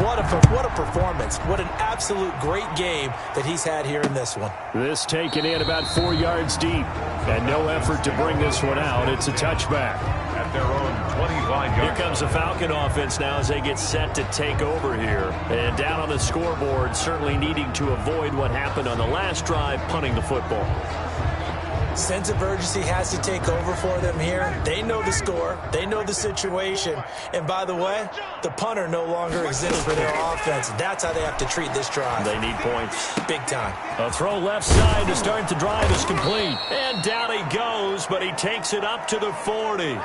What a performance. What an absolute great game that he's had here in this one. This taken in about 4 yards deep, and no effort to bring this one out. It's a touchback. At their own 25-yard. Here comes the Falcon offense now as they get set to take over here. And down on the scoreboard, certainly needing to avoid what happened on the last drive, punting the football. Sense of urgency has to take over for them here. They know the score. They know the situation. And by the way, the punter no longer exists for their offense. That's how they have to treat this drive. They need points. Big time. A throw left side to start the drive is complete. And down he goes, but he takes it up to the 40.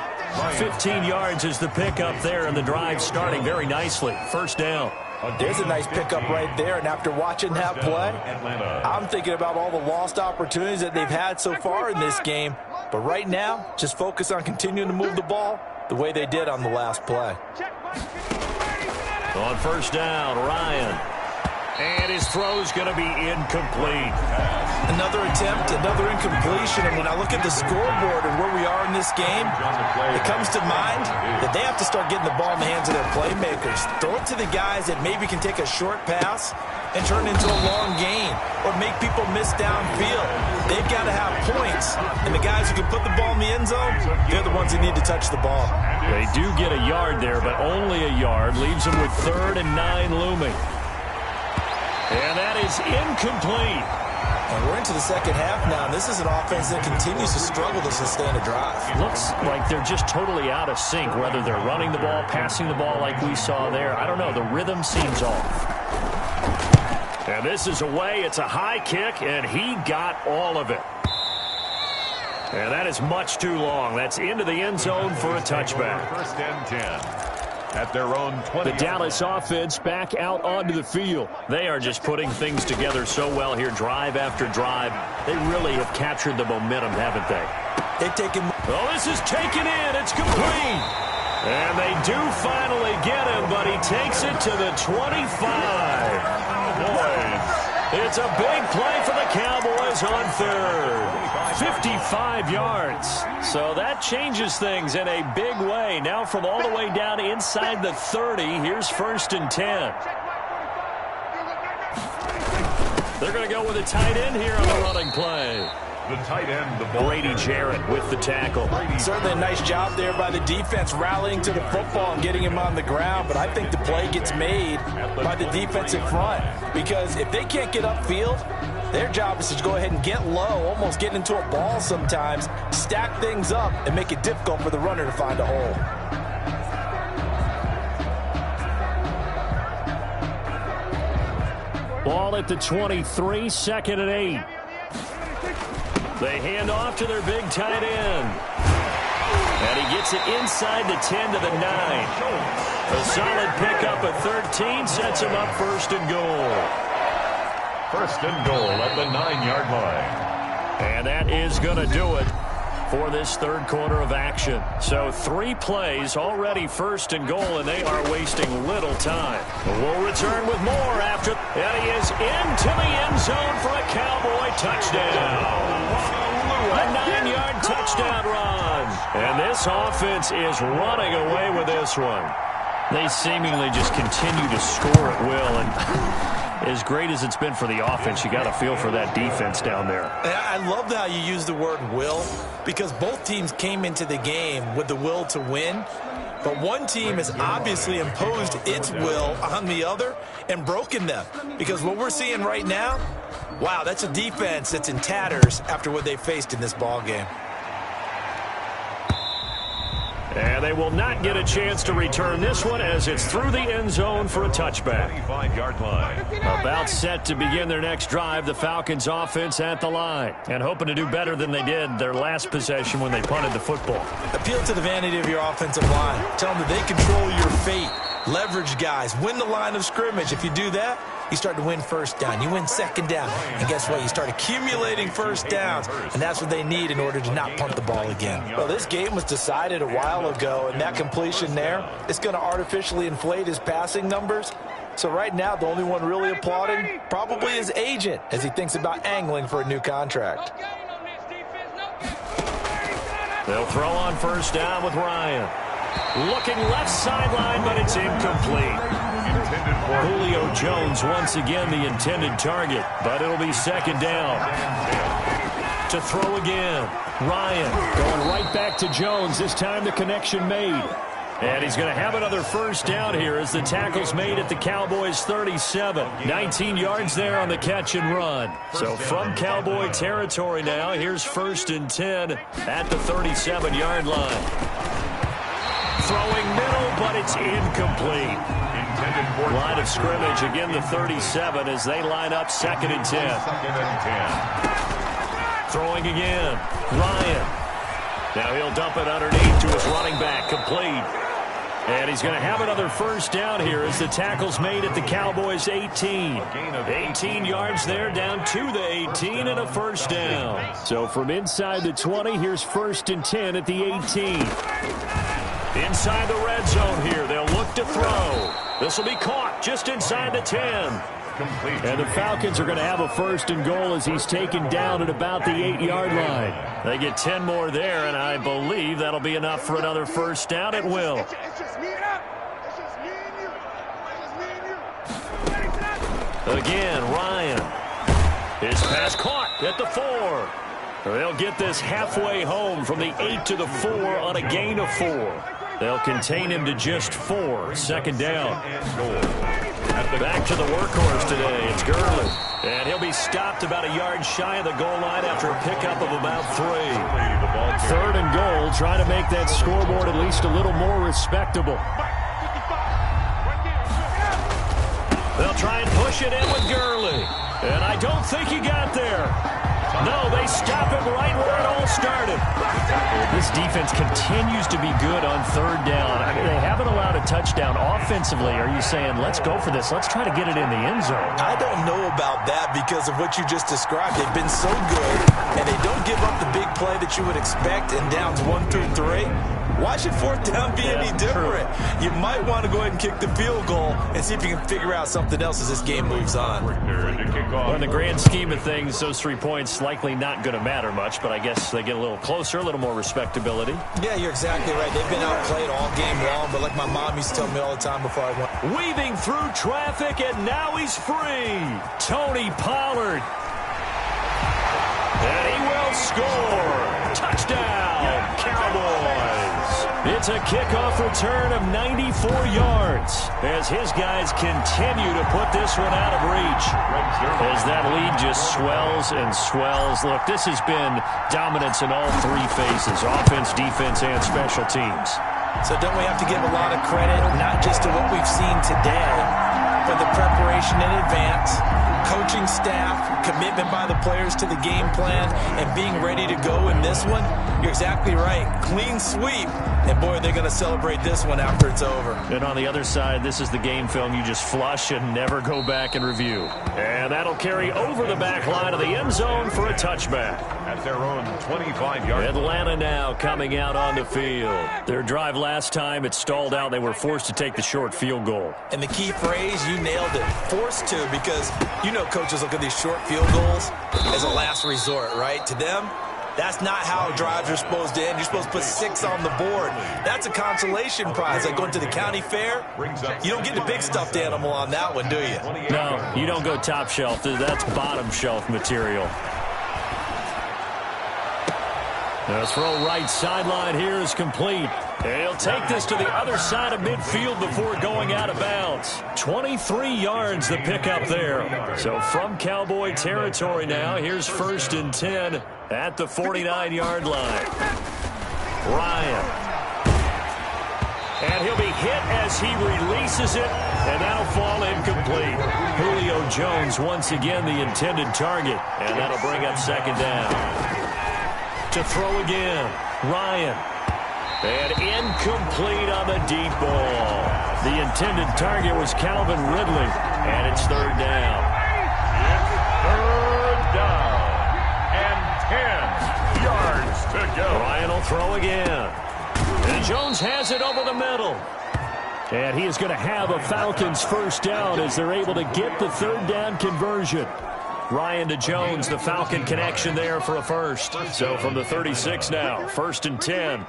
15 yards is the pickup there, and the drive starting very nicely. First down. There's a nice pickup right there, and after watching that play, I'm thinking about all the lost opportunities that they've had so far in this game. But right now, just focus on continuing to move the ball the way they did on the last play. On first down, Ryan. And his throw's going to be incomplete. Another attempt, another incompletion. And when I look at the scoreboard and where we are in this game, it comes to mind that they have to start getting the ball in the hands of their playmakers. Throw it to the guys that maybe can take a short pass and turn it into a long gain or make people miss downfield. They've got to have points. And the guys who can put the ball in the end zone, they're the ones that need to touch the ball. They do get a yard there, but only a yard. Leaves them with 3rd and 9 looming. And that is incomplete. And we're into the second half now. This is an offense that continues to struggle to sustain a drive. Looks like they're just totally out of sync, whether they're running the ball, passing the ball like we saw there. I don't know. The rhythm seems off. And this is away. It's a high kick, and he got all of it. And that is much too long. That's into the end zone for a touchback. 1st and 10. At their own 20. The Dallas offense back out onto the field. They are just putting things together so well here, drive after drive. They really have captured the momentum, haven't they? They've taken... Oh, this is taken in. It's complete. And they do finally get him, but he takes it to the 25. Boy, it's a big play for the Cowboys on 3rd. 55 yards. So that changes things in a big way. Now from all the way down inside the 30, here's 1st and 10. They're going to go with a tight end here on the running play. The tight end, the ball. Brady Jarrett with the tackle. Certainly a nice job there by the defense rallying to the football and getting him on the ground, but I think the play gets made by the defensive front because if they can't get upfield, their job is to go ahead and get low, almost get into a ball sometimes, stack things up, and make it difficult for the runner to find a hole. Ball at the 23, 2nd and 8. They hand off to their big tight end. And he gets it inside the 10 to the 9. A solid pickup at 13 sets him up 1st and goal. 1st and goal at the 9-yard line. And that is going to do it for this 3rd quarter of action. So 3 plays, already 1st and goal, and they are wasting little time. We'll return with more after. And he is into the end zone for a Cowboy touchdown. A 9-yard touchdown run. And this offense is running away with this one. They seemingly just continue to score at will. And as great as it's been for the offense, you got to feel for that defense down there. I love how you use the word will because both teams came into the game with the will to win. But one team has obviously imposed its will on the other and broken them. Because what we're seeing right now, wow, that's a defense that's in tatters after what they faced in this ball game. And they will not get a chance to return this one as it's through the end zone for a touchback. 25-yard line. About set to begin their next drive, the Falcons offense at the line. And hoping to do better than they did their last possession when they punted the football. Appeal to the vanity of your offensive line. Tell them that they control your fate. Leverage guys. Win the line of scrimmage. If you do that, you start to win 1st down. You win 2nd down. And guess what? You start accumulating 1st downs. And that's what they need in order to not punt the ball again. Well, this game was decided a while ago, and that completion there is going to artificially inflate his passing numbers. So right now, the only one really applauding probably his agent as he thinks about angling for a new contract. They'll throw on 1st down with Ryan. Looking left sideline, but it's incomplete. Julio Jones once again the intended target, but it'll be second down. To throw again. Ryan going right back to Jones. This time the connection made. And he's going to have another first down here as the tackle's made at the Cowboys' 37. 19 yards there on the catch and run. So from Cowboy territory now, here's 1st and 10 at the 37-yard line. Throwing middle, but it's incomplete. Line of scrimmage, again the 37 as they line up 2nd and 10. Throwing again. Ryan. Now he'll dump it underneath to his running back, complete. And he's going to have another first down here as the tackle's made at the Cowboys' 18. 18 yards there, down to the 18 and a first down. So from inside the 20, here's 1st and 10 at the 18. Inside the red zone here, they'll look to throw. This will be caught just inside the 10. And the Falcons are going to have a 1st and goal as he's taken down at about the 8-yard line. They get 10 more there, and I believe that'll be enough for another first down at will. Again, Ryan. His pass caught at the 4. They'll get this halfway home from the 8 to the 4 on a gain of 4. They'll contain him to just 4. Second down. Back to the workhorse today. It's Gurley. And he'll be stopped about a yard shy of the goal line after a pickup of about 3. 3rd and goal, trying to make that scoreboard at least a little more respectable. They'll try and push it in with Gurley. And I don't think he got there. No, they stop him right where it all started. This defense continues to be good on 3rd down. I mean, they haven't allowed a touchdown offensively. Are you saying, let's go for this? Let's try to get it in the end zone. I don't know about that because of what you just described. They've been so good, and they don't give up the big play that you would expect in downs 1 through 3. Why should 4th down be any different? True. You might want to go ahead and kick the field goal and see if you can figure out something else as this game moves on. Well, in the grand scheme of things, those 3 points likely not going to matter much, but I guess they get a little closer, a little more respectability. Yeah, you're exactly right. They've been outplayed all game long, but like my mom used to tell me all the time before I went. Weaving through traffic, and now he's free. Tony Pollard. And he will score. Touchdown, Cowboys. It's a kickoff return of 94 yards as his guys continue to put this one out of reach. As that lead just swells and swells. Look, this has been dominance in all 3 phases, offense, defense, and special teams. So don't we have to give a lot of credit, not just to what we've seen today, but the preparation in advance, coaching staff, commitment by the players to the game plan, and being ready to go in this one? You're exactly right. Clean sweep. And, boy, they're going to celebrate this one after it's over. And on the other side, this is the game film you just flush and never go back and review. And that'll carry over the back line of the end zone for a touchback. At their own 25-yard. Atlanta now coming out on the field. Their drive last time, it stalled out. They were forced to take the short field goal. And the key phrase, you nailed it. Forced to, because you know coaches look at these short field goals as a last resort, right? To them, that's not how drives are supposed to end. You're supposed to put 6 on the board. That's a consolation prize. Like going to the county fair, you don't get the big stuffed animal on that one, do you? No, you don't go top shelf. That's bottom shelf material. The throw right sideline here is complete. He'll take this to the other side of midfield before going out of bounds. 23 yards the pickup there. So from Cowboy territory now, here's 1st and 10 at the 49-yard line. Ryan. And he'll be hit as he releases it, and that'll fall incomplete. Julio Jones once again the intended target, and that'll bring up 2nd down. To throw again, Ryan. And incomplete on the deep ball. The intended target was Calvin Ridley, and it's 3rd down. It's 3rd down and 10 yards to go. Ryan will throw again. And Jones has it over the middle. And he is going to have a Falcons first down as they're able to get the 3rd down conversion. Ryan to Jones, the Falcon connection there for a first. So from the 36 now, 1st and 10.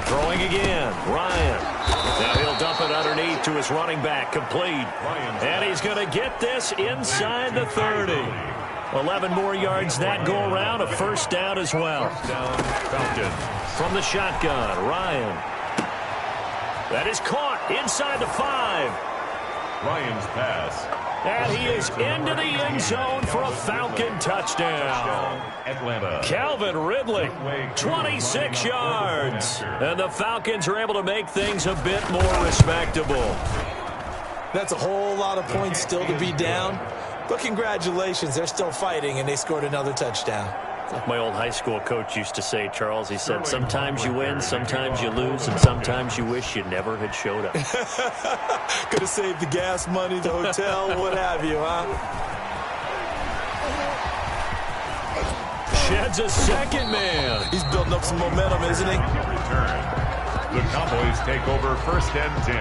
Throwing again. Ryan. Now he'll dump it underneath to his running back. Complete. And he's going to get this inside the 30. 11 more yards that go around. A first down as well. First down, Falcons. From the shotgun, Ryan. That is caught inside the 5. Ryan's pass. And he is into the end zone for a Falcon touchdown. Atlanta. Calvin Ridley, 26 yards. And the Falcons are able to make things a bit more respectable. That's a whole lot of points still to be down. But congratulations, they're still fighting, and they scored another touchdown. Like my old high school coach used to say, Charles, he said, sometimes you win, sometimes you lose, and sometimes you wish you never had showed up. Could have saved the gas money, the hotel, what have you, huh? Sheds a second man. He's building up some momentum, isn't he? Return. The Cowboys take over first and 10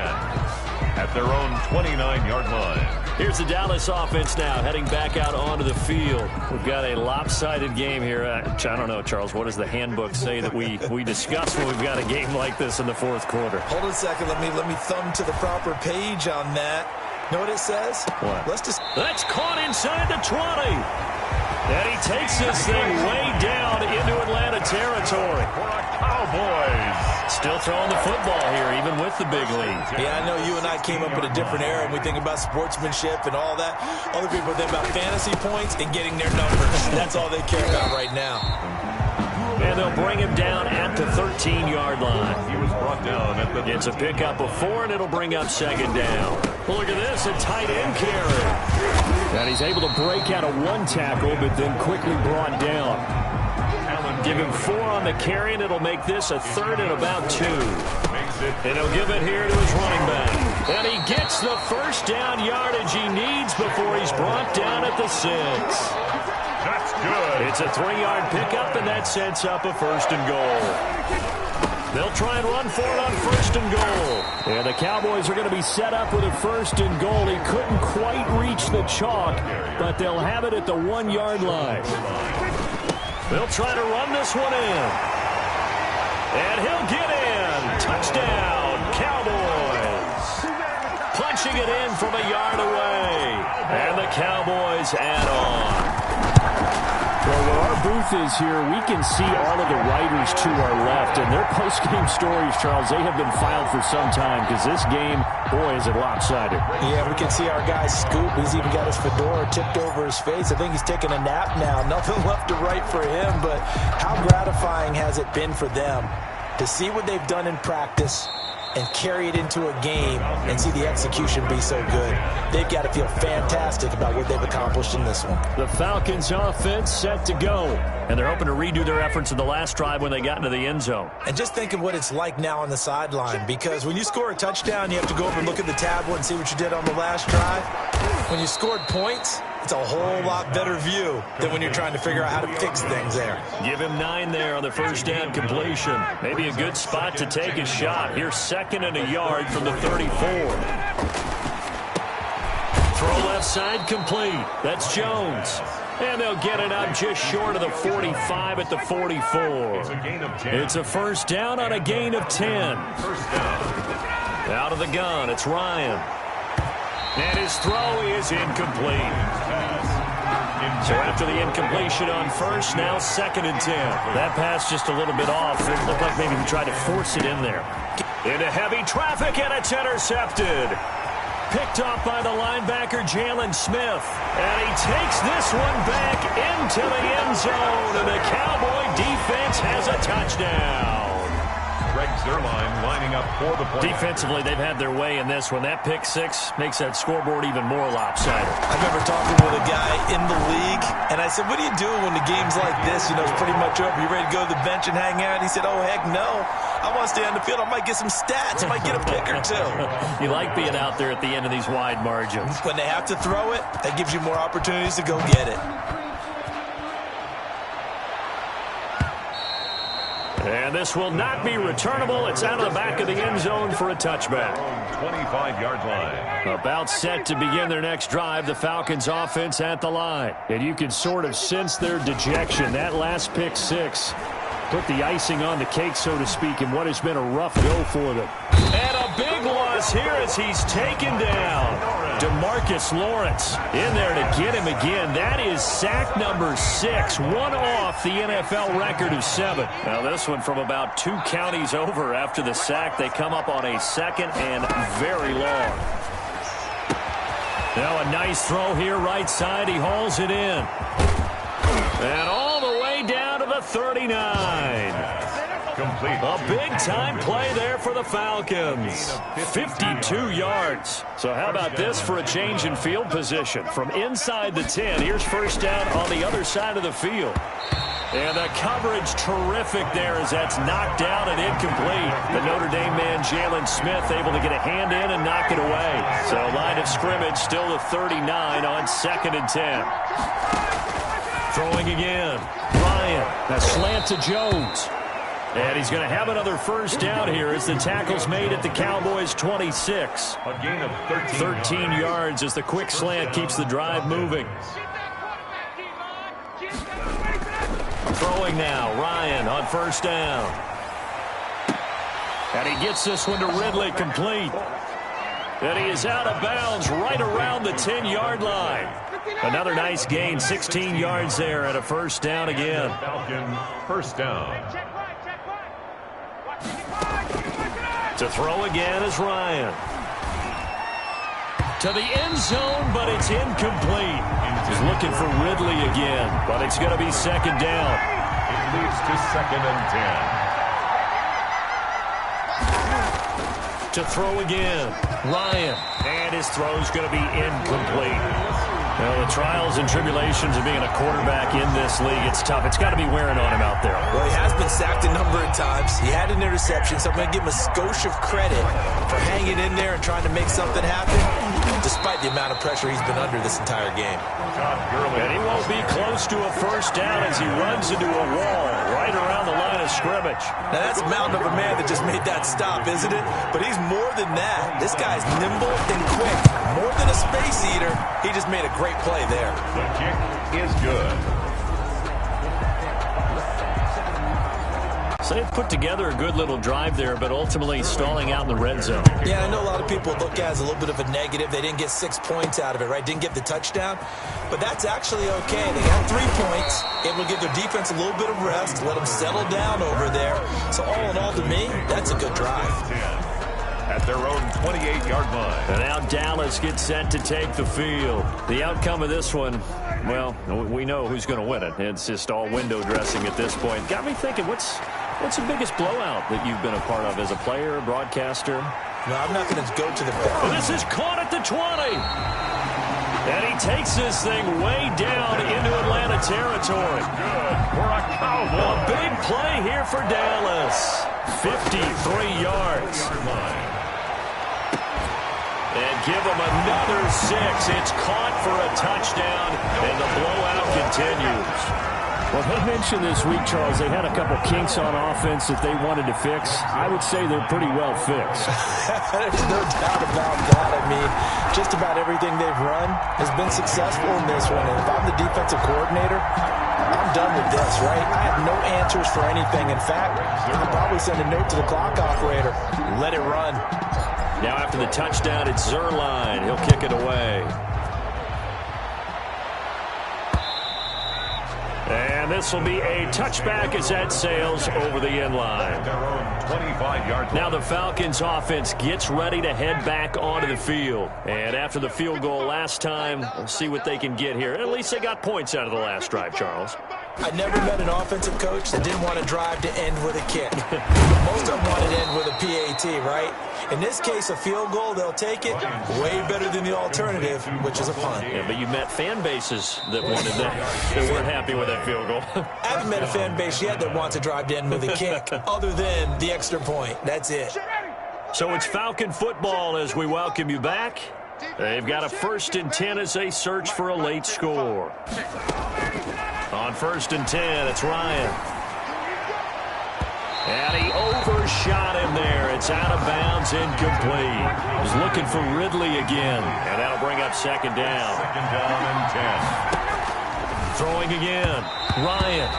at their own 29-yard line. Here's the Dallas offense now, heading back out onto the field. We've got a lopsided game here. I don't know, Charles, what does the handbook say that we discuss when we've got a game like this in the fourth quarter? Hold on a second. Let me thumb to the proper page on that. Know what it says? What? That's caught inside the 20. And he takes this thing way down into Atlanta territory. For the Cowboys. Still throwing the football here, even with the big lead. Yeah, I know you and I came up in a different era, and we think about sportsmanship and all that. Other people think about fantasy points and getting their numbers. That's all they care about right now. And they'll bring him down at the 13-yard line. He was brought down at the... It's a pickup of 4, and it'll bring up second down. Look at this, a tight end carry. And he's able to break out of one tackle, but then quickly brought down. Give him 4 on the carry, and it'll make this a 3rd and about 2. And he'll give it here to his running back. And he gets the first down yardage he needs before he's brought down at the 6. That's good. It's a 3-yard pickup, and that sets up a first and goal. They'll try and run for it on first and goal. And the Cowboys are going to be set up with a first and goal. He couldn't quite reach the chalk, but they'll have it at the 1-yard line. They'll try to run this one in. And he'll get in. Touchdown, Cowboys. Punching it in from a yard away. And the Cowboys add on. Well, where our booth is here, we can see all of the writers to our left. And their post-game stories, Charles, they have been filed for some time because this game, boy, is it lopsided. Yeah, we can see our guy Scoop. He's even got his fedora tipped over his face. I think he's taking a nap now. Nothing left to write for him. But how gratifying has it been for them to see what they've done in practice and carry it into a game and see the execution be so good. They've got to feel fantastic about what they've accomplished in this one. The Falcons offense set to go. And they're hoping to redo their efforts in the last drive when they got into the end zone. And just think of what it's like now on the sideline, because when you score a touchdown, you have to go over and look at the tablet and see what you did on the last drive. When you scored points, it's a whole lot better view than when you're trying to figure out how to fix things there. Give him 9 there on the first down completion. Maybe a good spot to take a shot. Here's 2nd and a yard from the 34. Throw left side complete. That's Jones. And they'll get it up just short of the 45 at the 44. It's a gain of 10. It's a first down on a gain of 10. First down. Out of the gun, it's Ryan. And his throw is incomplete. So after the incompletion on first, now 2nd and 10. That pass just a little bit off. It looked like maybe he tried to force it in there. Into heavy traffic, and it's intercepted. Picked off by the linebacker, Jalen Smith. And he takes this one back into the end zone. And the Cowboy defense has a touchdown. Greg Zerline lining up for the point. Defensively, they've had their way in this one. That pick 6 makes that scoreboard even more lopsided. I remember talking with a guy in the league, and I said, what do you do when the game's like this? You know, it's pretty much over. You ready to go to the bench and hang out? He said, oh, heck no. I want to stay on the field. I might get some stats. I might get a pick or 2. You like being out there at the end of these wide margins. When they have to throw it, that gives you more opportunities to go get it. And this will not be returnable. It's out of the back of the end zone for a touchback. 25-yard line. About set to begin their next drive, the Falcons offense at the line. And you can sort of sense their dejection. That last pick 6 put the icing on the cake, so to speak, in what has been a rough go for them. And a big loss here as he's taken down. DeMarcus Lawrence in there to get him again. That is sack number 6, one off the NFL record of 7. Now this one from about 2 counties over after the sack. They come up on a 2nd and very long. Now a nice throw here right side. He hauls it in. And all the way down to the 39. Complete. A big-time play there for the Falcons. 52 yards. So how about this for a change in field position? From inside the 10, here's first down on the other side of the field. And the coverage terrific there as that's knocked down and incomplete. The Notre Dame man, Jalen Smith, able to get a hand in and knock it away. So line of scrimmage still the 39 on 2nd and 10. Throwing again. Ryan, a slant to Jones. And he's going to have another first down here as the tackle's made at the Cowboys' 26. A gain of 13 yards as the quick slant keeps the drive moving. Throwing now, Ryan on first down. And he gets this one to Ridley complete. And he is out of bounds right around the 10-yard line. Another nice gain, 16 yards there and a first down again. Falcon first down. To throw again is Ryan. To the end zone, but it's incomplete. He's looking for Ridley again, but it's going to be 2nd down. It leads to 2nd and 10. To throw again, Ryan. And his throw's going to be incomplete. Well, the trials and tribulations of being a quarterback in this league, it's tough. It's got to be wearing on him out there. Well, he has been sacked a number of times. He had an interception, so I'm going to give him a skosh of credit for hanging in there and trying to make something happen, despite the amount of pressure he's been under this entire game. And he won't be close to a first down as he runs into a wall right around the line of scrimmage. Now, that's a mountain of a man that just made that stop, isn't it? But he's more than that. This guy's nimble and quick. More than a space eater. He just made a great play there. The kick is good. So they've put together a good little drive there, but ultimately stalling out in the red zone. Yeah, I know a lot of people look at it as a little bit of a negative. They didn't get 6 points out of it, right? Didn't get the touchdown. But that's actually okay. They got 3 points. Able to give their defense a little bit of rest, let them settle down over there. So all in all, to me, that's a good drive. At their own 28-yard line. And now Dallas gets set to take the field. The outcome of this one, well, we know who's going to win it. It's just all window dressing at this point. Got me thinking, what's the biggest blowout that you've been a part of as a player, broadcaster? No, I'm not going to go to the bench. Well, this is caught at the 20. And he takes this thing way down into Atlanta territory. Good for a Cowboy. A big play here for Dallas. 53 yards. And give him another 6. It's caught for a touchdown, and the blowout continues. Well, they mentioned this week, Charles, they had a couple kinks on offense that they wanted to fix. I would say they're pretty well fixed. There's no doubt about that. I mean, just about everything they've run has been successful in this one. And if I'm the defensive coordinator, I'm done with this, right? I have no answers for anything. In fact, I'll probably send a note to the clock operator. Let it run. Now after the touchdown, it's Zerline. He'll kick it away. And this will be a touchback as that sails over the end line. Now the Falcons offense gets ready to head back onto the field. And after the field goal last time, we'll see what they can get here. At least they got points out of the last drive, Charles. I never met an offensive coach that didn't want to drive to end with a kick. Most of them wanted to end with a PAT, right? In this case, a field goal, they'll take it. Way better than the alternative, which is a punt. Yeah, but you met fan bases that wanted that. They weren't happy with that field goal. I haven't met a fan base yet that wants to drive to end with a kick, other than the extra point. That's it. So it's Falcon football as we welcome you back. They've got a 1st and 10 as they search for a late score. On 1st and 10, it's Ryan. And he overshot him there. It's out of bounds, incomplete. He's looking for Ridley again. And that'll bring up 2nd down. 2nd down and 10. Throwing again. Ryan.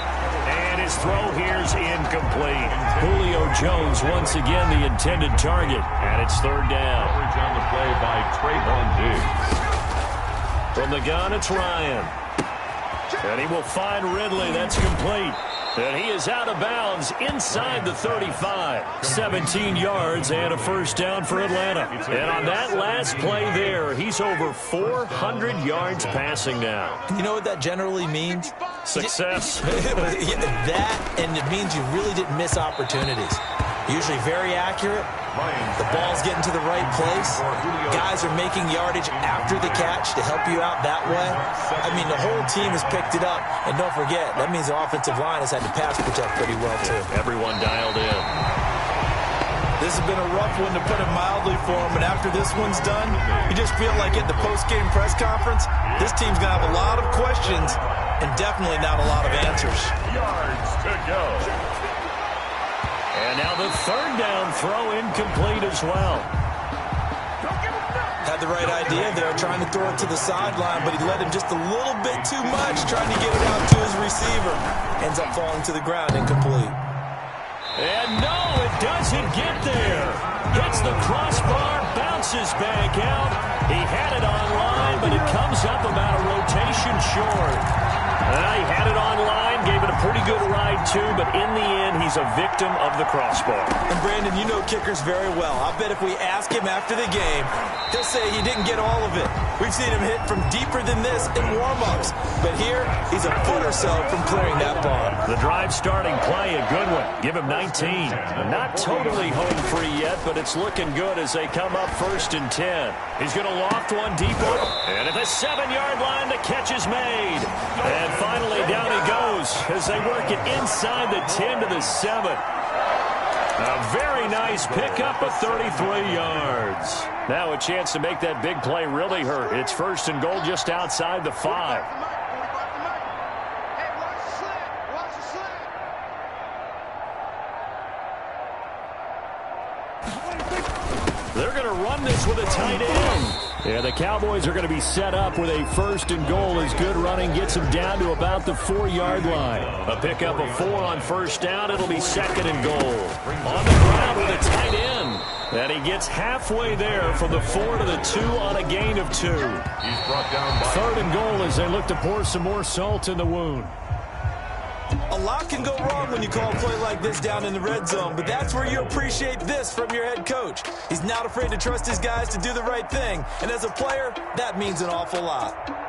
And his throw here's incomplete. Julio Jones once again the intended target. And it's third down. Coverage on the play by Trayvon Diggs. From the gun, it's Ryan. And he will find Ridley. That's complete. And he is out of bounds inside the 35. 17 yards and a first down for Atlanta. And on that last play there, he's over 400 yards passing now. You know what that generally means? Success. That, and it means you really didn't miss opportunities. Usually very accurate. The ball's getting to the right place. Guys are making yardage after the catch to help you out that way. I mean, the whole team has picked it up. And don't forget, that means the offensive line has had to pass protect pretty well, too. Everyone dialed in. This has been a rough one, to put it mildly, for him. And after this one's done, you just feel like at the post-game press conference, this team's going to have a lot of questions and definitely not a lot of answers. Yards to go. And now the third down throw incomplete as well. Had the right idea there, trying to throw it to the sideline, but he led him just a little bit too much, trying to get it out to his receiver. Ends up falling to the ground, incomplete. And no, it doesn't get there. Hits the crossbar, bounces back out. He had it online, but it comes up about a rotation short. He had it online, gave it a pretty good ride too, but in the end, he's a victim of the crossbar. And Brandon, you know kickers very well. I bet if we ask him after the game, he'll say he didn't get all of it. We've seen him hit from deeper than this in warm-ups. But here, he's a foot or so from clearing that bar. The drive starting play, a good one. Give him 19. Not totally home free yet, but it's looking good as they come up 1st and 10. He's going to loft one deep one. And at the 7-yard line, the catch is made. And finally, down he goes as they work it inside the 10 to the 7. A very nice pickup of 33 yards. Now a chance to make that big play really hurt. It's 1st and goal just outside the 5. They're going to run this with a tight end. Yeah, the Cowboys are going to be set up with a 1st and goal as good running gets them down to about the 4-yard line. A pickup of 4 on 1st down. It'll be 2nd and goal. On the ground with a tight end. And he gets halfway there from the 4 to the 2 on a gain of 2. He's brought down by 3rd and goal as they look to pour some more salt in the wound. A lot can go wrong when you call a play like this down in the red zone, but that's where you appreciate this from your head coach. He's not afraid to trust his guys to do the right thing, and as a player, that means an awful lot.